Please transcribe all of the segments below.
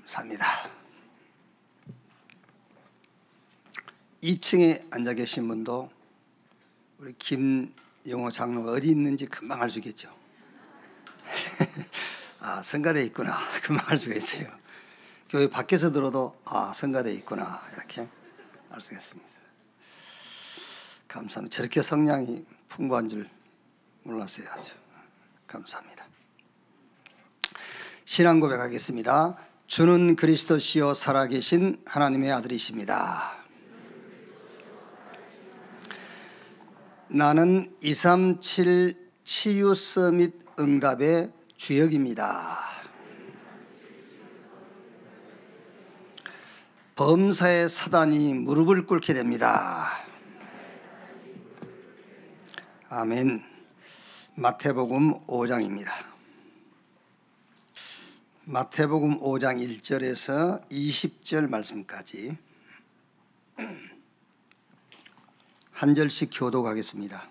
감사합니다. 2층에 앉아 계신 분도 우리 김영호 장로가 어디 있는지 금방 알 수 있겠죠. 아, 성가대에 있구나. 금방 알 수가 있어요. 교회 밖에서 들어도 아, 성가대에 있구나. 이렇게 알 수가 있습니다. 감사합니다. 저렇게 성량이 풍부한 줄 몰랐어요. 아주 감사합니다. 신앙 고백하겠습니다. 주는 그리스도시요 살아계신 하나님의 아들이십니다. 나는 237 치유 서밋 응답의 주역입니다. 범사의 사단이 무릎을 꿇게 됩니다. 아멘. 마태복음 5장입니다. 마태복음 5장 1절에서 20절 말씀까지 한 절씩 교독하겠습니다.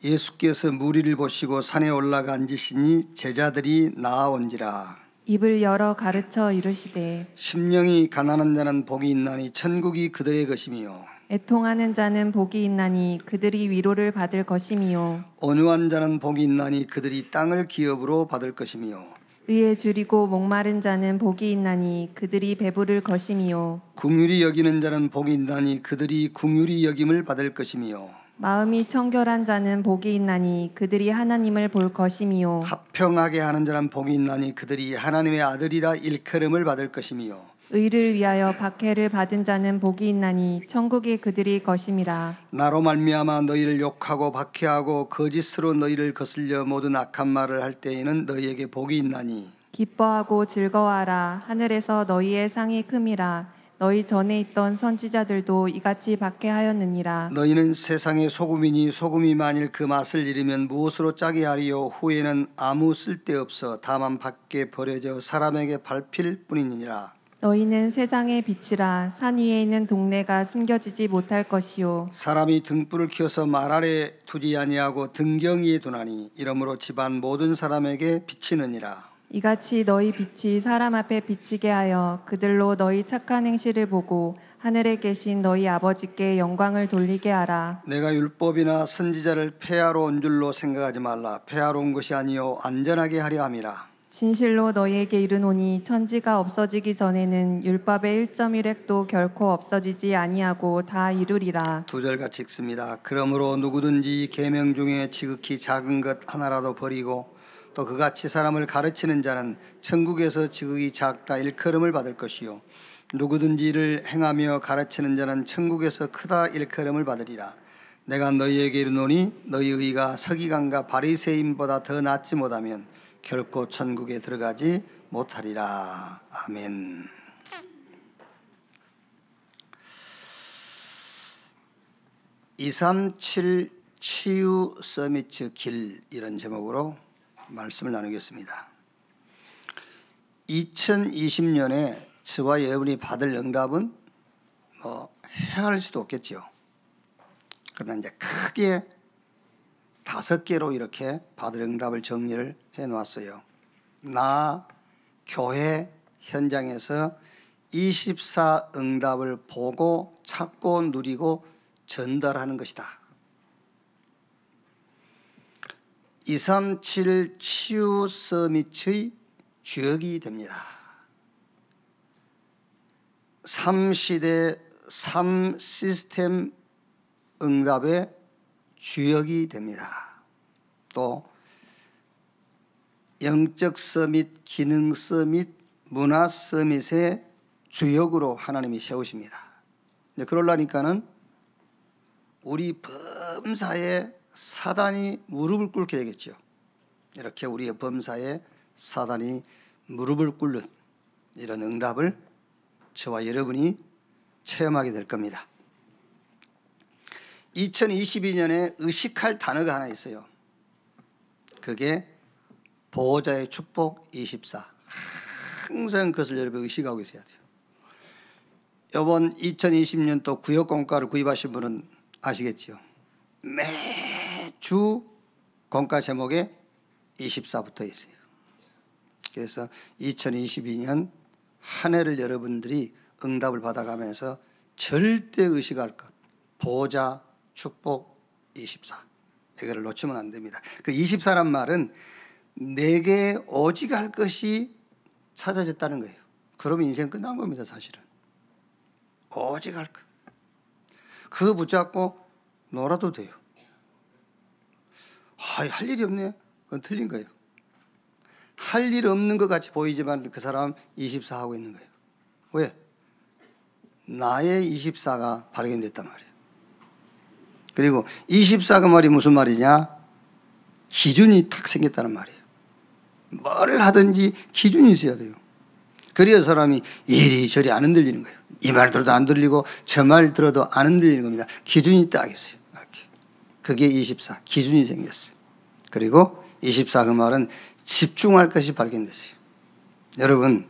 예수께서 무리를 보시고 산에 올라가 앉으시니 제자들이 나아온지라. 입을 열어 가르쳐 이르시되 심령이 가난한 자는 복이 있나니 천국이 그들의 것이며 애통하는 자는 복이 있나니 그들이 위로를 받을 것이며 온유한 자는 복이 있나니 그들이 땅을 기업으로 받을 것이며 의에 줄이고 목마른 자는 복이 있나니 그들이 배부를 것이며 긍휼히 여기는 자는 복이 있나니 그들이 긍휼히 여김을 받을 것이며 마음이 청결한 자는 복이 있나니 그들이 하나님을 볼 것이며 합평하게 하는 자는 복이 있나니 그들이 하나님의 아들이라 일컬음을 받을 것이며 의를 위하여 박해를 받은 자는 복이 있나니 천국이 그들이 것임이라. 나로 말미암아 너희를 욕하고 박해하고 거짓으로 너희를 거슬려 모든 악한 말을 할 때에는 너희에게 복이 있나니 기뻐하고 즐거워하라. 하늘에서 너희의 상이 큼이라. 너희 전에 있던 선지자들도 이같이 박해하였느니라. 너희는 세상의 소금이니 소금이 만일 그 맛을 잃으면 무엇으로 짜게 하리요. 후에는 아무 쓸데없어 다만 밖에 버려져 사람에게 밟힐 뿐이니라. 너희는 세상의 빛이라. 산 위에 있는 동네가 숨겨지지 못할 것이요. 사람이 등불을 켜서 말 아래 두지 아니하고 등경위에 두나니 이러므로 집안 모든 사람에게 비치느니라. 이같이 너희 빛이 사람 앞에 비치게 하여 그들로 너희 착한 행실을 보고 하늘에 계신 너희 아버지께 영광을 돌리게 하라. 내가 율법이나 선지자를 폐하러 온 줄로 생각하지 말라. 폐하러 온 것이 아니요 안전하게 하려 함이라. 진실로 너희에게 이르노니 천지가 없어지기 전에는 율법의 1.1획도 결코 없어지지 아니하고 다 이루리라. 두 절 같이 읽습니다. 그러므로 누구든지 계명 중에 지극히 작은 것 하나라도 버리고 또 그같이 사람을 가르치는 자는 천국에서 지극히 작다 일컬음을 받을 것이요 누구든지 이를 행하며 가르치는 자는 천국에서 크다 일컬음을 받으리라. 내가 너희에게 이르노니 너희 의가 서기관과 바리새인보다 더 낫지 못하면 결코 천국에 들어가지 못하리라. 아멘. (237) 치유 서밋 길 이런 제목으로 말씀을 나누겠습니다. 2020년에 저와 여러분이 받을 응답은 헤아릴 수도 없겠죠. 그러나 이제 크게 5개로 이렇게 받을 응답을 정리를 해 놓았어요. 나 교회 현장에서 24 응답을 보고 찾고 누리고 전달하는 것이다. 237 치유 서밋의 주역이 됩니다. 3시대 3시스템 응답의 주역이 됩니다. 또 영적 서밋, 기능 서밋, 문화 서밋의 주역으로 하나님이 세우십니다. 그러려니까는 우리 범사에 사단이 무릎을 꿇게 되겠죠. 이렇게 우리의 범사에 사단이 무릎을 꿇는 이런 응답을 저와 여러분이 체험하게 될 겁니다. 2022년에 의식할 단어가 하나 있어요. 그게 보호자의 축복 24. 항상 그것을 여러분 의식하고 있어야 돼요. 이번 2020년도 구역공과를 구입하신 분은 아시겠죠? 매주 공과 제목에 24 붙어 있어요. 그래서 2022년 한 해를 여러분들이 응답을 받아가면서 절대 의식할 것. 보좌, 축복, 24. 이거를 놓치면 안 됩니다. 그 24란 말은 내게 오직 할 것이 찾아졌다는 거예요. 그러면 인생 끝난 겁니다, 사실은. 오직 할 것. 그거 붙잡고 놀아도 돼요. 할 일이 없네. 그건 틀린 거예요. 할 일 없는 것 같이 보이지만 그 사람 24 하고 있는 거예요. 왜? 나의 24가 발견됐단 말이에요. 그리고 24가 말이 무슨 말이냐? 기준이 탁 생겼다는 말이에요. 뭘 하든지 기준이 있어야 돼요. 그래야 사람이 이리저리 안 흔들리는 거예요. 이 말 들어도 안 들리고 저 말 들어도 안 흔들리는 겁니다. 기준이 딱 있어요. 그게 24. 기준이 생겼어요. 그리고 24 그 말은 집중할 것이 발견됐어요. 여러분,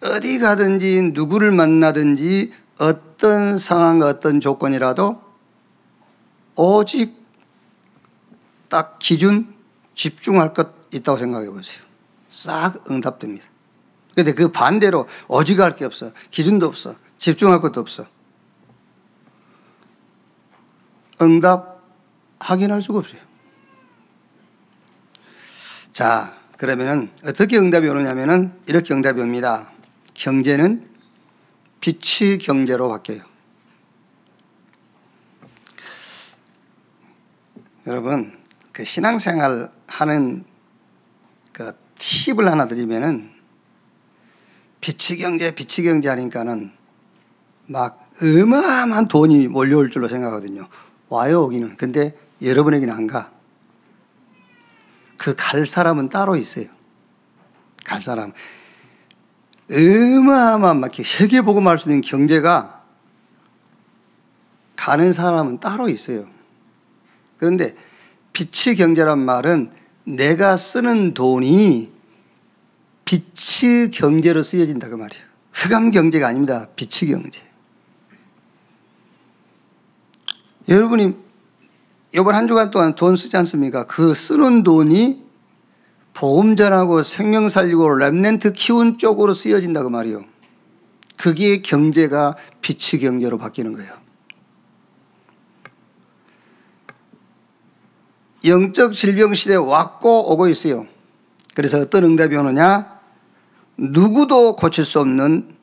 어디 가든지 누구를 만나든지 어떤 상황과 어떤 조건이라도 오직 딱 기준 집중할 것 있다고 생각해 보세요. 싹 응답됩니다. 그런데 그 반대로 오직 할 게 없어. 기준도 없어. 집중할 것도 없어. 응답 확인할 수가 없어요. 자, 그러면은 어떻게 응답이 오느냐면은 이렇게 응답이 옵니다. 경제는 빛의 경제로 바뀌어요. 여러분, 그 신앙생활 하는 그 팁을 하나 드리면은 빛의 경제 하니까는 막 어마어마한 돈이 몰려올 줄로 생각하거든요. 와요, 오기는. 근데 여러분에게는 안 가. 그 갈 사람은 따로 있어요. 갈 사람. 어마어마한 막 세계복음할 수 있는 경제가 가는 사람은 따로 있어요. 그런데 빛의 경제란 말은 내가 쓰는 돈이 빛의 경제로 쓰여진다 그 말이에요. 흑암 경제가 아닙니다. 빛의 경제. 여러분이 이번 한 주간 동안 돈 쓰지 않습니까? 그 쓰는 돈이 복음 전하고 생명 살리고 렘넌트 키운 쪽으로 쓰여진다 그 말이에요. 그게 경제가 빛의 경제로 바뀌는 거예요. 영적 질병 시대에 왔고 오고 있어요. 그래서 어떤 응답이 오느냐? 누구도 고칠 수 없는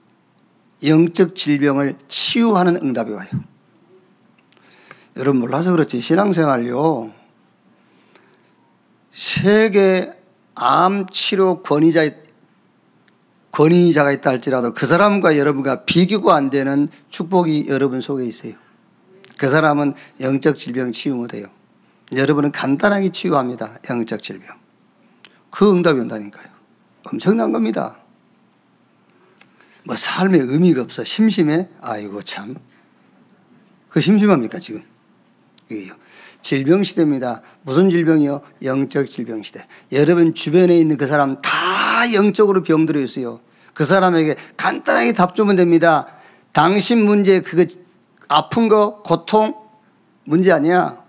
영적 질병을 치유하는 응답이 와요. 여러분 몰라서 그렇지 신앙생활요. 세계 암 치료 권위자가 있다 할지라도 그 사람과 여러분과 비교가 안 되는 축복이 여러분 속에 있어요. 그 사람은 영적 질병 치유 못해요. 여러분은 간단하게 치유합니다. 영적 질병. 그 응답이 온다니까요. 엄청난 겁니다. 뭐 삶에 의미가 없어. 심심해? 아이고 참. 그 심심합니까 지금? 이게요. 질병 시대입니다. 무슨 질병이요? 영적 질병 시대. 여러분 주변에 있는 그 사람 다 영적으로 병들어 있어요. 그 사람에게 간단하게 답 주면 됩니다. 당신 문제 그거 아픈 거 고통 문제 아니야.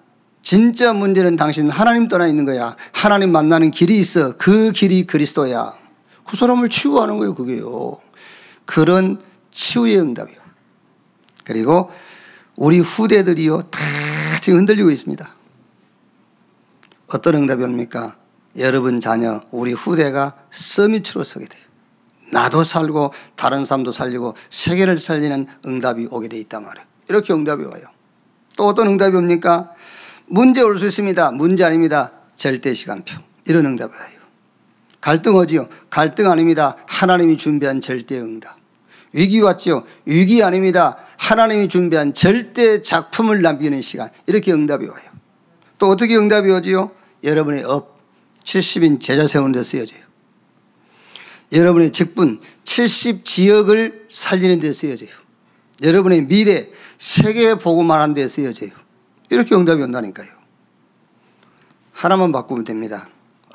진짜 문제는 당신 하나님 떠나 있는 거야. 하나님 만나는 길이 있어. 그 길이 그리스도야. 그 사람을 치유하는 거예요. 그게요. 그런 치유의 응답이요. 그리고 우리 후대들이요. 다 지금 흔들리고 있습니다. 어떤 응답이 옵니까? 여러분 자녀 우리 후대가 서밋으로 서게 돼요. 나도 살고 다른 사람도 살리고 세계를 살리는 응답이 오게 돼 있단 말이에요. 이렇게 응답이 와요. 또 어떤 응답이 옵니까? 문제 올 수 있습니다. 문제 아닙니다. 절대 시간표. 이런 응답이 와요. 갈등 오지요. 갈등 아닙니다. 하나님이 준비한 절대 응답. 위기 왔죠. 위기 아닙니다. 하나님이 준비한 절대 작품을 남기는 시간. 이렇게 응답이 와요. 또 어떻게 응답이 오지요? 여러분의 업 70인 제자 세우는 데 쓰여져요. 여러분의 직분 70지역을 살리는 데 쓰여져요. 여러분의 미래 세계 복음하는 데 쓰여져요. 이렇게 응답이 온다니까요. 하나만 바꾸면 됩니다.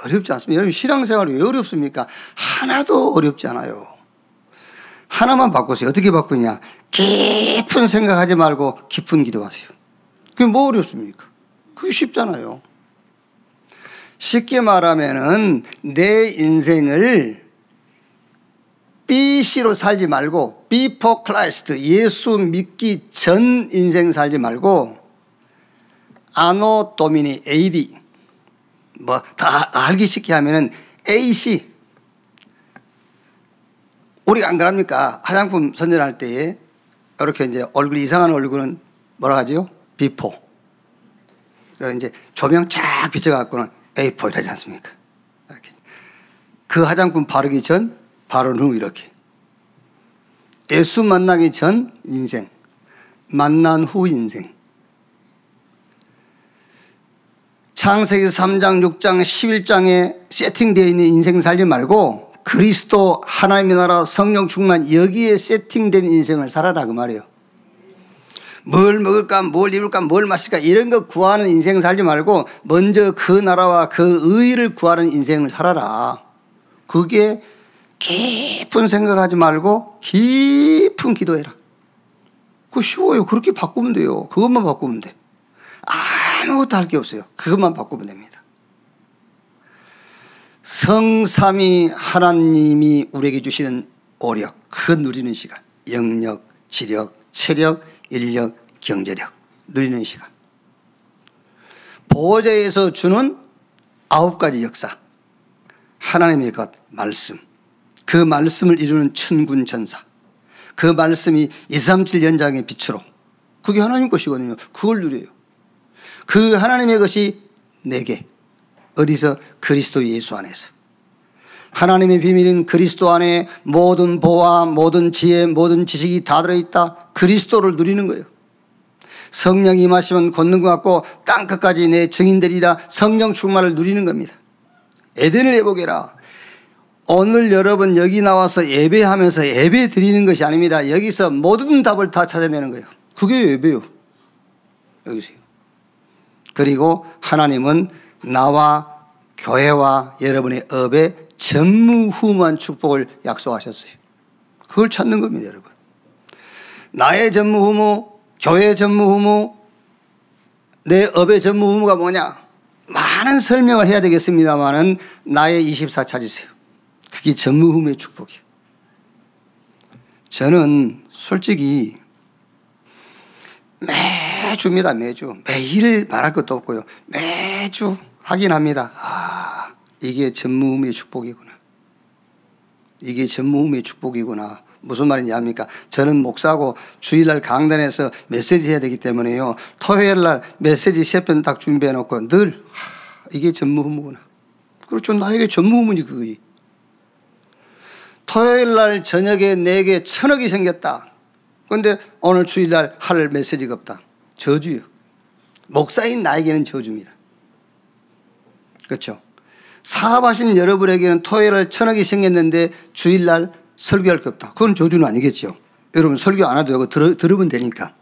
어렵지 않습니다. 여러분 신앙생활이 왜 어렵습니까? 하나도 어렵지 않아요. 하나만 바꾸세요. 어떻게 바꾸냐? 깊은 생각하지 말고 깊은 기도하세요. 그게 뭐 어렵습니까? 그게 쉽잖아요. 쉽게 말하면은 내 인생을 BC로 살지 말고 Before Christ, 예수 믿기 전 인생 살지 말고 아노 도미니 AD, 뭐 다 알기 쉽게 하면은 AC. 우리가 안 그럽니까? 화장품 선전할 때에 이렇게 이제 얼굴 이상한 얼굴은 뭐라 하죠? Before. 그래서 이제 조명 쫙 비춰갖고는 A4 이러지 않습니까? 이렇게. 그 화장품 바르기 전, 바른 후 이렇게. 예수 만나기 전 인생, 만난 후 인생. 창세기 3장, 6장, 11장에 세팅되어 있는 인생 살지 말고 그리스도 하나님의 나라 성령 충만 여기에 세팅된 인생을 살아라 그 말이에요. 뭘 먹을까 뭘 입을까 뭘 마실까 이런 거 구하는 인생 살지 말고 먼저 그 나라와 그 의를 구하는 인생을 살아라. 그게 깊은 생각하지 말고 깊은 기도해라. 그거 쉬워요. 그렇게 바꾸면 돼요. 그것만 바꾸면 돼. 아무것도 할 게 없어요. 그것만 바꾸면 됩니다. 성삼위 하나님이 우리에게 주시는 오력, 그 누리는 시간, 영력, 지력, 체력, 인력, 경제력 누리는 시간. 보호자에서 주는 9가지 역사, 하나님의 것, 말씀, 그 말씀을 이루는 천군 천사, 그 말씀이 237 연장의 빛으로, 그게 하나님 것이거든요. 그걸 누려요. 그 하나님의 것이 내게 어디서? 그리스도 예수 안에서. 하나님의 비밀인 그리스도 안에 모든 보화, 모든 지혜, 모든 지식이 다 들어있다. 그리스도를 누리는 거예요. 성령이 임하시면 걷는 것 같고 땅끝까지 내 증인되리라. 성령 충만을 누리는 겁니다. 에덴을 회복해라. 오늘 여러분 여기 나와서 예배하면서 예배 드리는 것이 아닙니다. 여기서 모든 답을 다 찾아내는 거예요. 그게 예배요. 여기서요. 그리고 하나님은 나와 교회와 여러분의 업에 전무후무한 축복을 약속하셨어요. 그걸 찾는 겁니다, 여러분. 나의 전무후무, 교회의 전무후무, 내 업의 전무후무가 뭐냐? 많은 설명을 해야 되겠습니다만은 나의 24 찾으세요. 그게 전무후무의 축복이에요. 저는 솔직히 매주입니다. 매주. 매일 말할 것도 없고요. 매주 확인합니다. 아, 이게 전무후무의 축복이구나. 이게 전무후무의 축복이구나. 무슨 말인지 압니까? 저는 목사고 주일날 강단에서 메시지 해야 되기 때문에요. 토요일날 메시지 3편 딱 준비해 놓고 늘 이게 전무후무구나. 그렇죠. 나에게 전무후무니 그거이. 토요일날 저녁에 내게 1000억이 생겼다. 그런데 오늘 주일날 할 메시지가 없다. 저주요. 목사인 나에게는 저주입니다. 그렇죠. 사업하신 여러분에게는 토요일날 1000억이 생겼는데 주일날 설교할 게 없다. 그건 저주는 아니겠죠. 여러분 설교 안 해도 되고 들으면 되니까.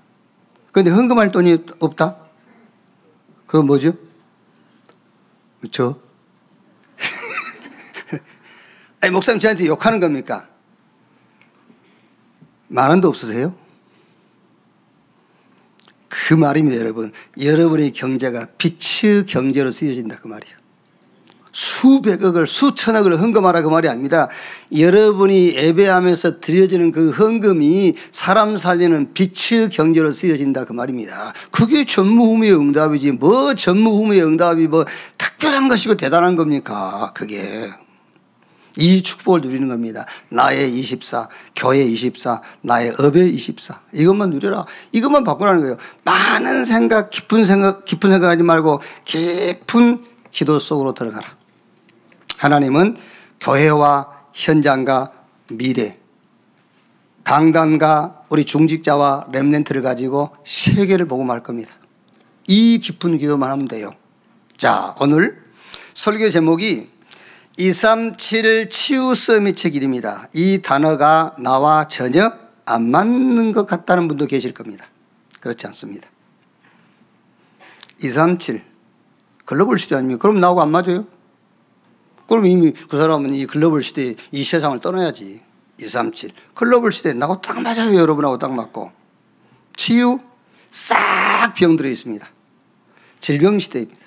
그런데 헌금할 돈이 없다? 그건 뭐죠? 그렇죠. 아니 목사님 저한테 욕하는 겁니까? 10,000원도 없으세요? 그 말입니다, 여러분. 여러분의 경제가 빛의 경제로 쓰여진다 그 말이에요. 수백억을 수천억을 헌금하라 그 말이 아닙니다. 여러분이 예배하면서 드려지는 그 헌금이 사람 살리는 빛의 경제로 쓰여진다 그 말입니다. 그게 전무후무의 응답이지 뭐 전무후무의 응답이 뭐 특별한 것이고 대단한 겁니까? 그게 이 축복을 누리는 겁니다. 나의 24, 교회 24, 나의 업의 24. 이것만 누려라. 이것만 바꾸라는 거예요. 많은 생각, 깊은 생각하지 말고 깊은 기도 속으로 들어가라. 하나님은 교회와 현장과 미래, 강단과 우리 중직자와 렘넌트를 가지고 세계를 보고 말 겁니다. 이 깊은 기도만 하면 돼요. 자, 오늘 설교 제목이 237 치유 서밋의 길입니다. 이 단어가 나와 전혀 안 맞는 것 같다는 분도 계실 겁니다. 그렇지 않습니다. 237 글로벌 시대 아닙니까? 그럼 나하고 안 맞아요? 그럼 이미 그 사람은 이 글로벌 시대에 이 세상을 떠나야지. 237 글로벌 시대에 나하고 딱 맞아요. 여러분하고 딱 맞고. 치유 싹 병들어 있습니다. 질병 시대입니다.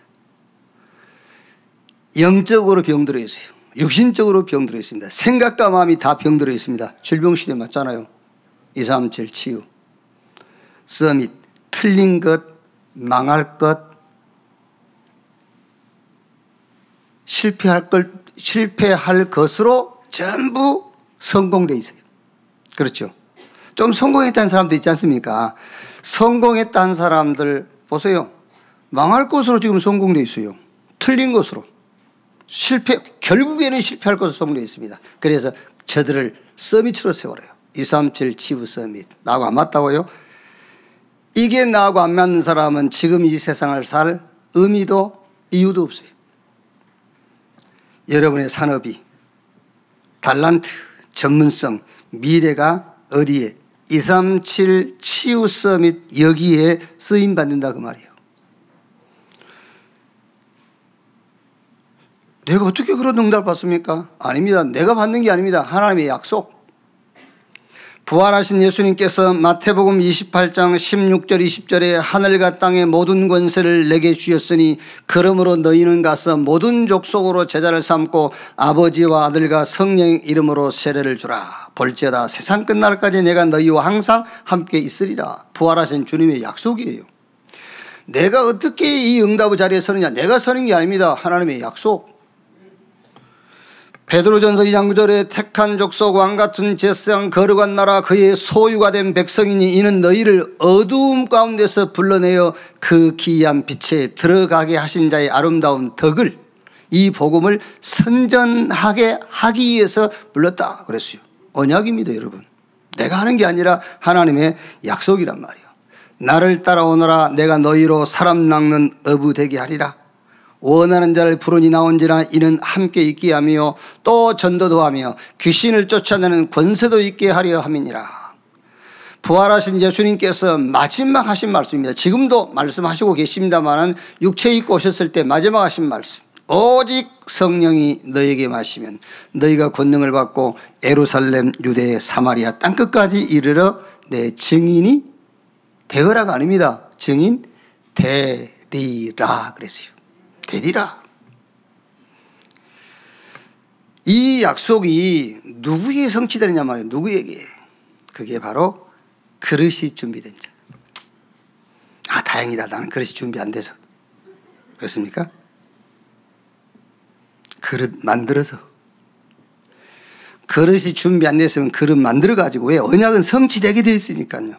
영적으로 병들어 있어요. 육신적으로 병들어 있습니다. 생각과 마음이 다 병들어 있습니다. 질병시대 맞잖아요. 237 치유. 서밋. 틀린 것, 망할 것, 실패할 것으로 전부 성공돼 있어요. 그렇죠. 좀 성공했다는 사람도 있지 않습니까? 성공했다는 사람들 보세요. 망할 것으로 지금 성공돼 있어요. 틀린 것으로. 결국에는 실패할 것으로 성공돼 있습니다. 그래서 저들을 서밋으로 세워라요. 237 치유 서밋. 나하고 안 맞다고요? 이게 나하고 안 맞는 사람은 지금 이 세상을 살 의미도 이유도 없어요. 여러분의 산업이, 달란트, 전문성, 미래가 어디에? 237 치유 서밋 여기에 쓰임받는다 그 말이에요. 내가 어떻게 그런 응답을 받습니까? 아닙니다. 내가 받는 게 아닙니다. 하나님의 약속. 부활하신 예수님께서 마태복음 28장 16절 20절에 하늘과 땅의 모든 권세를 내게 주셨으니 그러므로 너희는 가서 모든 족속으로 제자를 삼고 아버지와 아들과 성령의 이름으로 세례를 주라. 볼지어다 세상 끝날까지 내가 너희와 항상 함께 있으리라. 부활하신 주님의 약속이에요. 내가 어떻게 이 응답의 자리에 서느냐. 내가 서는 게 아닙니다. 하나님의 약속. 베드로전서 2장 9절에 택한 족속 왕같은 제사장 거룩한 나라 그의 소유가 된 백성이니 이는 너희를 어두움 가운데서 불러내어 그 기이한 빛에 들어가게 하신 자의 아름다운 덕을 이 복음을 선전하게 하기 위해서 불렀다 그랬어요. 언약입니다 여러분. 내가 하는 게 아니라 하나님의 약속이란 말이에요. 나를 따라오너라 내가 너희로 사람 낚는 어부 되게 하리라. 원하는 자를 부르니 나온지라 이는 함께 있게 하며 또 전도도 하며 귀신을 쫓아내는 권세도 있게 하려 함이니라. 부활하신 예수님께서 마지막 하신 말씀입니다. 지금도 말씀하시고 계십니다만 육체 입고 오셨을 때 마지막 하신 말씀. 오직 성령이 너에게 마시면 너희가 권능을 받고 예루살렘 유대 사마리아 땅끝까지 이르러 내 증인이 되어라가 아닙니다. 증인 되리라 그랬어요. 되리라. 이 약속이 누구에게 성취되느냐 말이에요. 누구에게. 그게 바로 그릇이 준비된 자. 아 다행이다. 나는 그릇이 준비 안 돼서. 그렇습니까? 그릇 만들어서. 그릇이 준비 안 됐으면 그릇 만들어 가지고 왜? 언약은 성취되게 되어 있으니까요.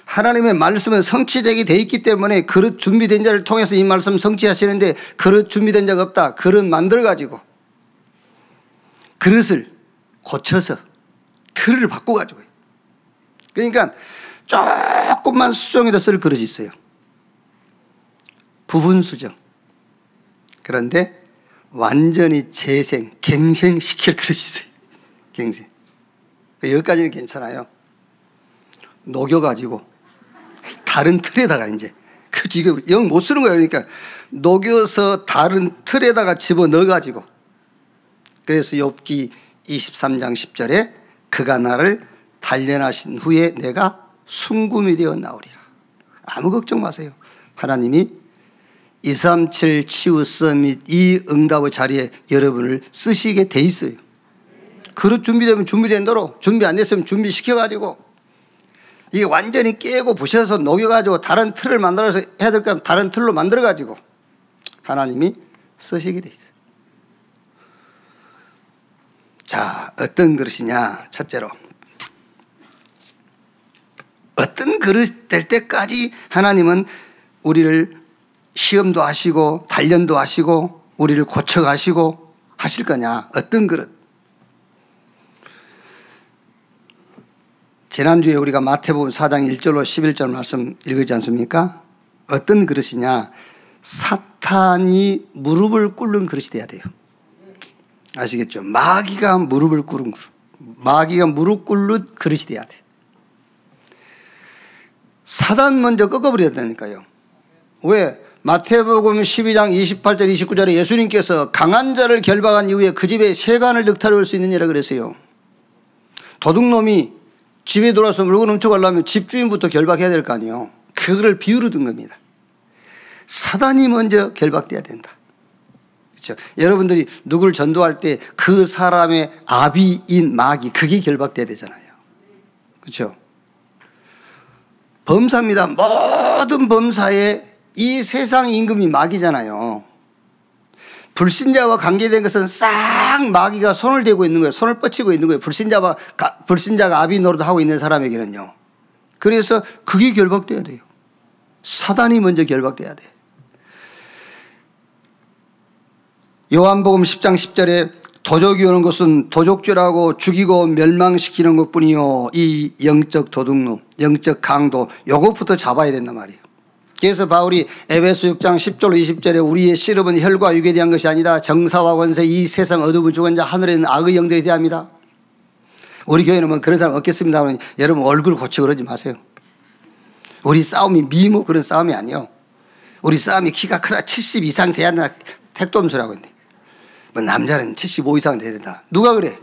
하나님의 말씀은 성취되게 돼 있기 때문에 그릇 준비된 자를 통해서 이 말씀 성취하시는데 그릇 준비된 자가 없다. 그릇 만들어 가지고 그릇을 고쳐서 틀을 바꿔 가지고 그러니까 조금만 수정해서 쓸 그릇이 있어요. 부분 수정. 그런데 완전히 재생, 갱생시킬 그릇이 있어요. 갱생. 여기까지는 괜찮아요. 녹여가지고 다른 틀에다가 이제 그 지금 영 못 쓰는 거예요. 그러니까 녹여서 다른 틀에다가 집어 넣어가지고 그래서 욥기 23장 10절에 그가 나를 단련하신 후에 내가 순금이 되어 나오리라. 아무 걱정 마세요. 하나님이 237 치유 서밋 이 응답의 자리에 여러분을 쓰시게 돼 있어요. 그릇 준비되면 준비된 대로 준비 안 됐으면 준비시켜가지고 이게 완전히 깨고 부셔서 녹여가지고 다른 틀을 만들어서 해야 될 거면 다른 틀로 만들어가지고 하나님이 쓰시게 돼 있어요. 자, 어떤 그릇이냐? 첫째로 어떤 그릇 될 때까지 하나님은 우리를 시험도 하시고 단련도 하시고 우리를 고쳐가시고 하실 거냐? 어떤 그릇? 지난주에 우리가 마태복음 4장 1절로 11절 말씀 읽었지 않습니까? 어떤 그릇이냐? 사탄이 무릎을 꿇는 그릇이 돼야 돼요. 아시겠죠? 마귀가 무릎을 꿇은 그릇. 마귀가 무릎 꿇는 그릇이 돼야 돼. 사단 먼저 꺾어버려야 되니까요. 왜? 마태복음 12장 28절 29절에 예수님께서 강한 자를 결박한 이후에 그 집에 세간을 늑탈할 수 있느니라 그랬어요. 도둑놈이 집에 들어와서 물건 훔쳐가려면 집주인부터 결박해야 될 거 아니에요. 그거를 비유로 든 겁니다. 사단이 먼저 결박돼야 된다. 그렇죠? 여러분들이 누굴 전도할 때 그 사람의 아비인 마귀 그게 결박돼야 되잖아요. 그렇죠? 범사입니다. 모든 범사에 이 세상 임금이 마귀잖아요. 불신자와 관계된 것은 싹 마귀가 손을 대고 있는 거예요. 손을 뻗치고 있는 거예요. 불신자가 아비 노릇 하고 있는 사람에게는요. 그래서 그게 결박돼야 돼요. 사단이 먼저 결박돼야 돼. 요한복음 10장 10절에 도적이 오는 것은 도적죄라고 죽이고 멸망시키는 것뿐이요. 이 영적 도둑놈, 영적 강도 요것부터 잡아야 된단 말이에요. 그래서 바울이 에베소 6장 10절 20절에 우리의 씨름은 혈과 육에 대한 것이 아니다. 정사와 권세 이 세상 어둠을 죽은 자 하늘에 있는 악의 영들에 대합니다. 우리 교회는 뭐 그런 사람 없겠습니다. 여러분 얼굴 고치고 그러지 마세요. 우리 싸움이 미모 그런 싸움이 아니에요. 우리 싸움이 키가 크다 70 이상 돼야 한다. 택도 없는 소리 하고 있네. 뭐 남자는 75 이상 돼야 된다. 누가 그래?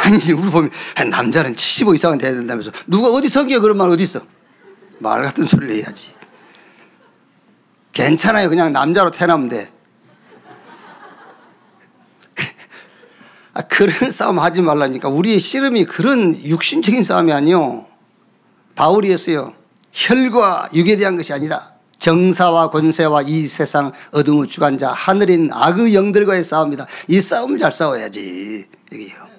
아니 우리 보면 남자는 75 이상은 돼야 된다면서 누가 어디 성경에 그런 말 어디 있어? 말 같은 소리를 해야지. 괜찮아요. 그냥 남자로 태어나면 돼. 그런 싸움 하지 말라니까. 우리의 씨름이 그런 육신적인 싸움이 아니요. 바울이 했어요. 혈과 육에 대한 것이 아니다. 정사와 권세와 이 세상 어둠의 주관자 하늘에 있는 악의 영들과의 싸움이다. 이 싸움을 잘 싸워야지. 여기요.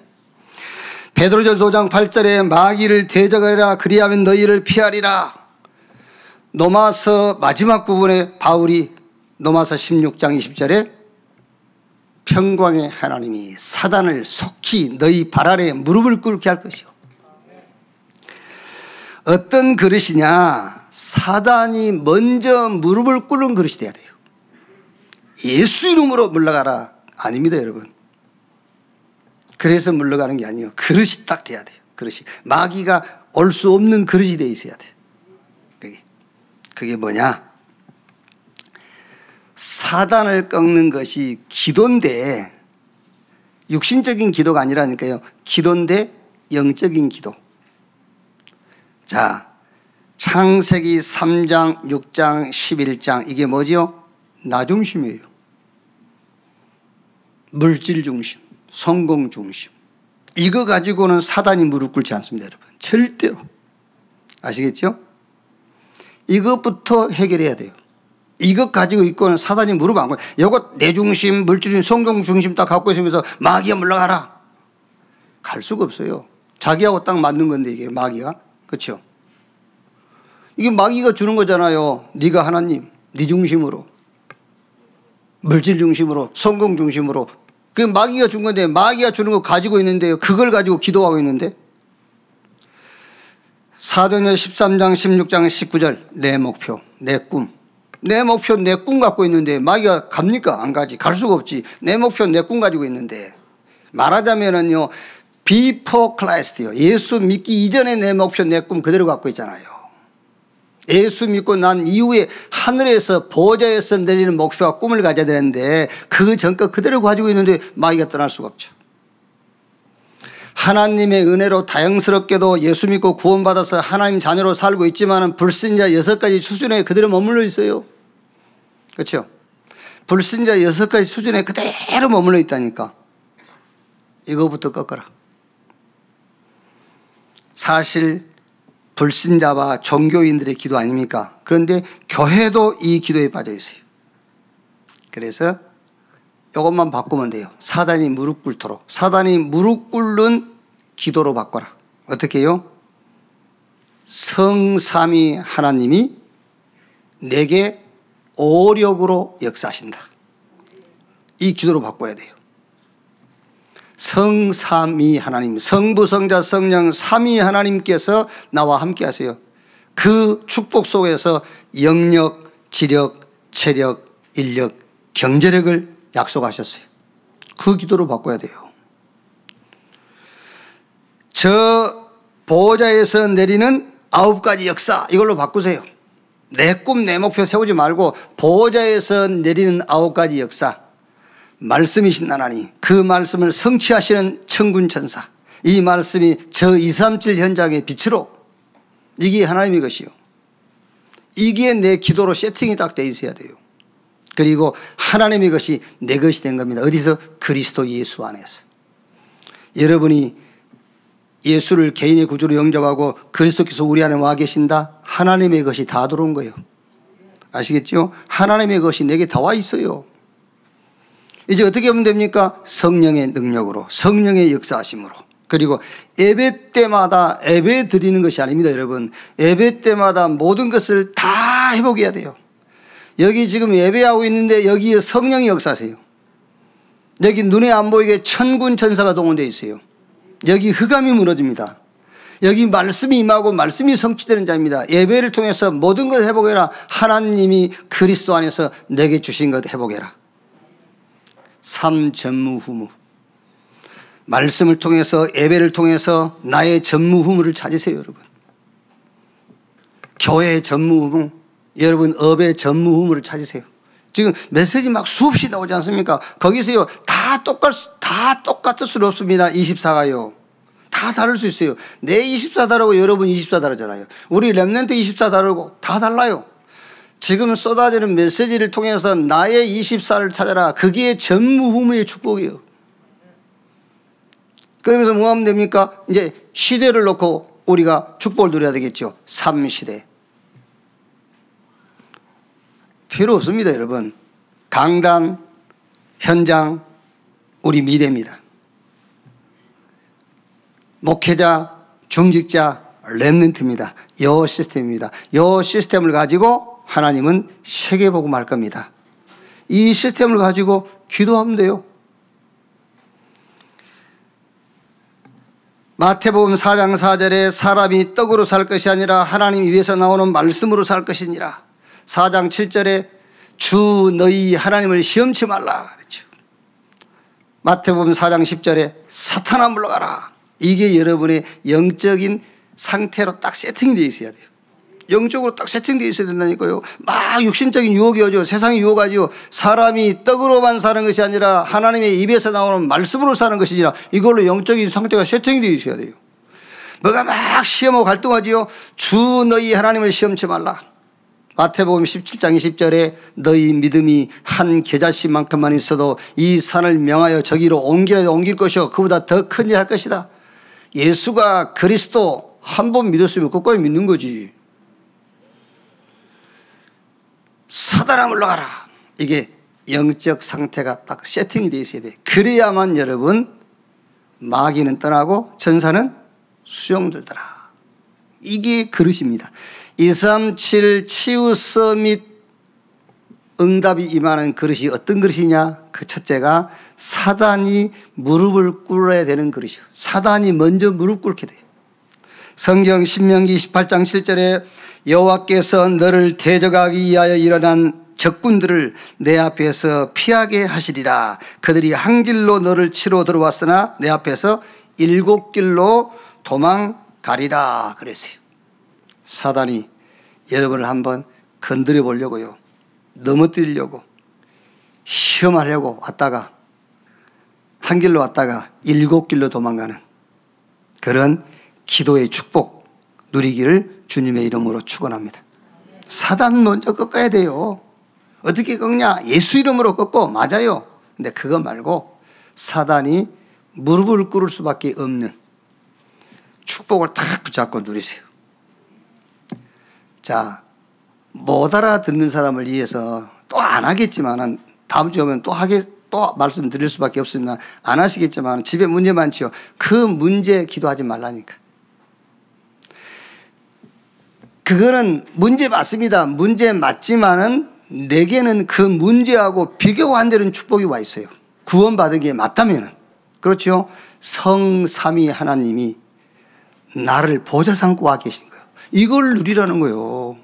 베드로전서 5장 8절에 마귀를 대적하리라 그리하면 너희를 피하리라. 로마서 마지막 부분에 바울이 로마서 16장 20절에 평강의 하나님이 사단을 속히 너희 발 아래에 무릎을 꿇게 할 것이요. 어떤 그릇이냐? 사단이 먼저 무릎을 꿇는 그릇이 돼야 돼요. 예수 이름으로 물러가라. 아닙니다, 여러분. 그래서 물러가는 게 아니에요. 그릇이 딱 돼야 돼요. 그릇이. 마귀가 올 수 없는 그릇이 돼 있어야 돼요. 그게 뭐냐? 사단을 꺾는 것이 기도인데 육신적인 기도가 아니라니까요. 기도인데 영적인 기도. 자, 창세기 3장, 6장, 11장 이게 뭐죠? 나 중심이에요. 물질 중심, 성공 중심. 이거 가지고는 사단이 무릎 꿇지 않습니다, 여러분. 절대로. 아시겠죠? 이것부터 해결해야 돼요. 이것 가지고 있고는 사단이 무릎 안 꿇어요. 이것 내 중심, 물질 중심, 성공 중심 딱 갖고 있으면서 마귀야 물러가라. 갈 수가 없어요. 자기하고 딱 맞는 건데 이게 마귀가. 그렇죠? 이게 마귀가 주는 거잖아요. 네가 하나님, 네 중심으로. 물질 중심으로, 성공 중심으로. 그게 마귀가 준 건데 마귀가 주는 거 가지고 있는데요. 그걸 가지고 기도하고 있는데. 사도행전 13장 16장 19절 내 목표 내 꿈 내 목표 내 꿈 갖고 있는데 마귀가 갑니까? 안 가지. 갈 수가 없지. 내 목표 내 꿈 가지고 있는데 말하자면은요 before Christ요. 예수 믿기 이전에 내 목표 내 꿈 그대로 갖고 있잖아요. 예수 믿고 난 이후에 하늘에서 보좌에서 내리는 목표와 꿈을 가져야 되는데 그 전껏 그대로 가지고 있는데 마귀가 떠날 수가 없죠. 하나님의 은혜로 다행스럽게도 예수 믿고 구원받아서 하나님 자녀로 살고 있지만 불신자 6가지 수준에 그대로 머물러 있어요. 그렇죠? 불신자 6가지 수준에 그대로 머물러 있다니까. 이거부터 꺾어라. 사실 불신자와 종교인들의 기도 아닙니까? 그런데 교회도 이 기도에 빠져 있어요. 그래서 이것만 바꾸면 돼요. 사단이 무릎 꿇도록. 사단이 무릎 꿇는 기도로 바꿔라. 어떻게 해요? 성삼위 하나님이 내게 오력으로 역사하신다. 이 기도로 바꿔야 돼요. 성삼위 하나님, 성부, 성자, 성령 삼위 하나님께서 나와 함께 하세요. 그 축복 속에서 영력, 지력, 체력, 인력, 경제력을 약속하셨어요. 그 기도로 바꿔야 돼요. 저 보좌에서 내리는 9가지 역사 이걸로 바꾸세요. 내 꿈, 내 목표 세우지 말고 보좌에서 내리는 9가지 역사. 말씀이신 하나님, 그 말씀을 성취하시는 천군 천사. 이 말씀이 저 237 현장의 빛으로 이게 하나님의 것이요. 이게 내 기도로 세팅이 딱 돼 있어야 돼요. 그리고 하나님의 것이 내 것이 된 겁니다. 어디서? 그리스도 예수 안에서. 여러분이 예수를 개인의 구주로 영접하고 그리스도께서 우리 안에 와 계신다? 하나님의 것이 다 들어온 거예요. 아시겠죠? 하나님의 것이 내게 다 와 있어요. 이제 어떻게 하면 됩니까? 성령의 능력으로, 성령의 역사하심으로. 그리고 예배 때마다 예배 드리는 것이 아닙니다, 여러분. 예배 때마다 모든 것을 다 회복해야 돼요. 여기 지금 예배하고 있는데 여기에 성령이 역사하세요. 여기 눈에 안 보이게 천군 천사가 동원되어 있어요. 여기 흑암이 무너집니다. 여기 말씀이 임하고 말씀이 성취되는 자입니다. 예배를 통해서 모든 것 회복해라. 하나님이 그리스도 안에서 내게 주신 것 회복해라. 삼전무후무. 말씀을 통해서 예배를 통해서 나의 전무후무를 찾으세요, 여러분. 교회의 전무후무, 여러분 업의 전무후무를 찾으세요. 지금 메시지 막 수없이 나오지 않습니까? 거기서요 다 똑같을 수는 없습니다. 24가요. 다 다를 수 있어요. 내 24 다르고 여러분 24 다르잖아요. 우리 렘넌트 24 다르고 다 달라요. 지금 쏟아지는 메시지를 통해서 나의 24를 찾아라. 그게 전무후무의 축복이에요. 그러면서 뭐 하면 됩니까? 이제 시대를 놓고 우리가 축복을 누려야 되겠죠. 3시대. 필요 없습니다, 여러분. 강단, 현장, 우리 미래입니다. 목회자, 중직자, 렘넌트입니다. 요 시스템입니다. 요 시스템을 가지고 하나님은 세계복음 할 겁니다. 이 시스템을 가지고 기도하면 돼요. 마태복음 4장 4절에 사람이 떡으로 살 것이 아니라 하나님 입에서 나오는 말씀으로 살 것이니라. 4장 7절에 주 너희 하나님을 시험치 말라 그랬죠. 마태복음 4장 10절에 사탄아 물러가라. 이게 여러분의 영적인 상태로 딱 세팅이 되어 있어야 돼요. 영적으로 딱 세팅되어 있어야 된다니까요. 막 육신적인 유혹이 오죠. 세상이 유혹하죠. 사람이 떡으로만 사는 것이 아니라 하나님의 입에서 나오는 말씀으로 사는 것이니라. 이걸로 영적인 상태가 세팅되어 있어야 돼요. 뭐가 막 시험하고 갈등하지요. 주 너희 하나님을 시험치 말라. 마태복음 17장 20절에 너희 믿음이 한 겨자씨만큼만 있어도 이 산을 명하여 저기로 옮기라도 옮길 것이요 그보다 더 큰 일 할 것이다. 예수가 그리스도 한 번 믿었으면 끝까지 믿는 거지. 사단아 물러가라. 이게 영적 상태가 딱 세팅이 되어 있어야 돼. 그래야만 여러분 마귀는 떠나고 전사는 수용되더라. 이게 그릇입니다. 237 치유 서밋 응답이 임하는 그릇이 어떤 그릇이냐? 그 첫째가 사단이 무릎을 꿇어야 되는 그릇이요. 사단이 먼저 무릎 꿇게 돼요. 성경 신명기 28장 7절에 여호와께서 너를 대적하기 위하여 일어난 적군들을 내 앞에서 피하게 하시리라. 그들이 한 길로 너를 치러 들어왔으나 내 앞에서 7길로 도망가리라 그랬어요. 사단이 여러분을 한번 건드려 보려고요. 넘어뜨리려고 시험하려고 왔다가 한 길로 왔다가 7길로 도망가는 그런 기도의 축복 누리기를 주님의 이름으로 축원합니다. 사단 먼저 꺾어야 돼요. 어떻게 꺾냐? 예수 이름으로 꺾고 맞아요. 근데 그거 말고 사단이 무릎을 꿇을 수밖에 없는 축복을 딱 붙잡고 누리세요. 자, 못 알아듣는 사람을 위해서 또 안 하겠지만은 다음 주에 오면 또 말씀드릴 수밖에 없습니다. 안 하시겠지만 집에 문제 많지요. 그 문제 기도하지 말라니까. 그거는 문제 맞습니다. 문제 맞지만은 내게는 그 문제하고 비교가 안 되는 축복이 와 있어요. 구원받은 게 맞다면은. 그렇죠? 성삼위 하나님이 나를 보좌 삼고 와 계신 거예요. 이걸 누리라는 거예요.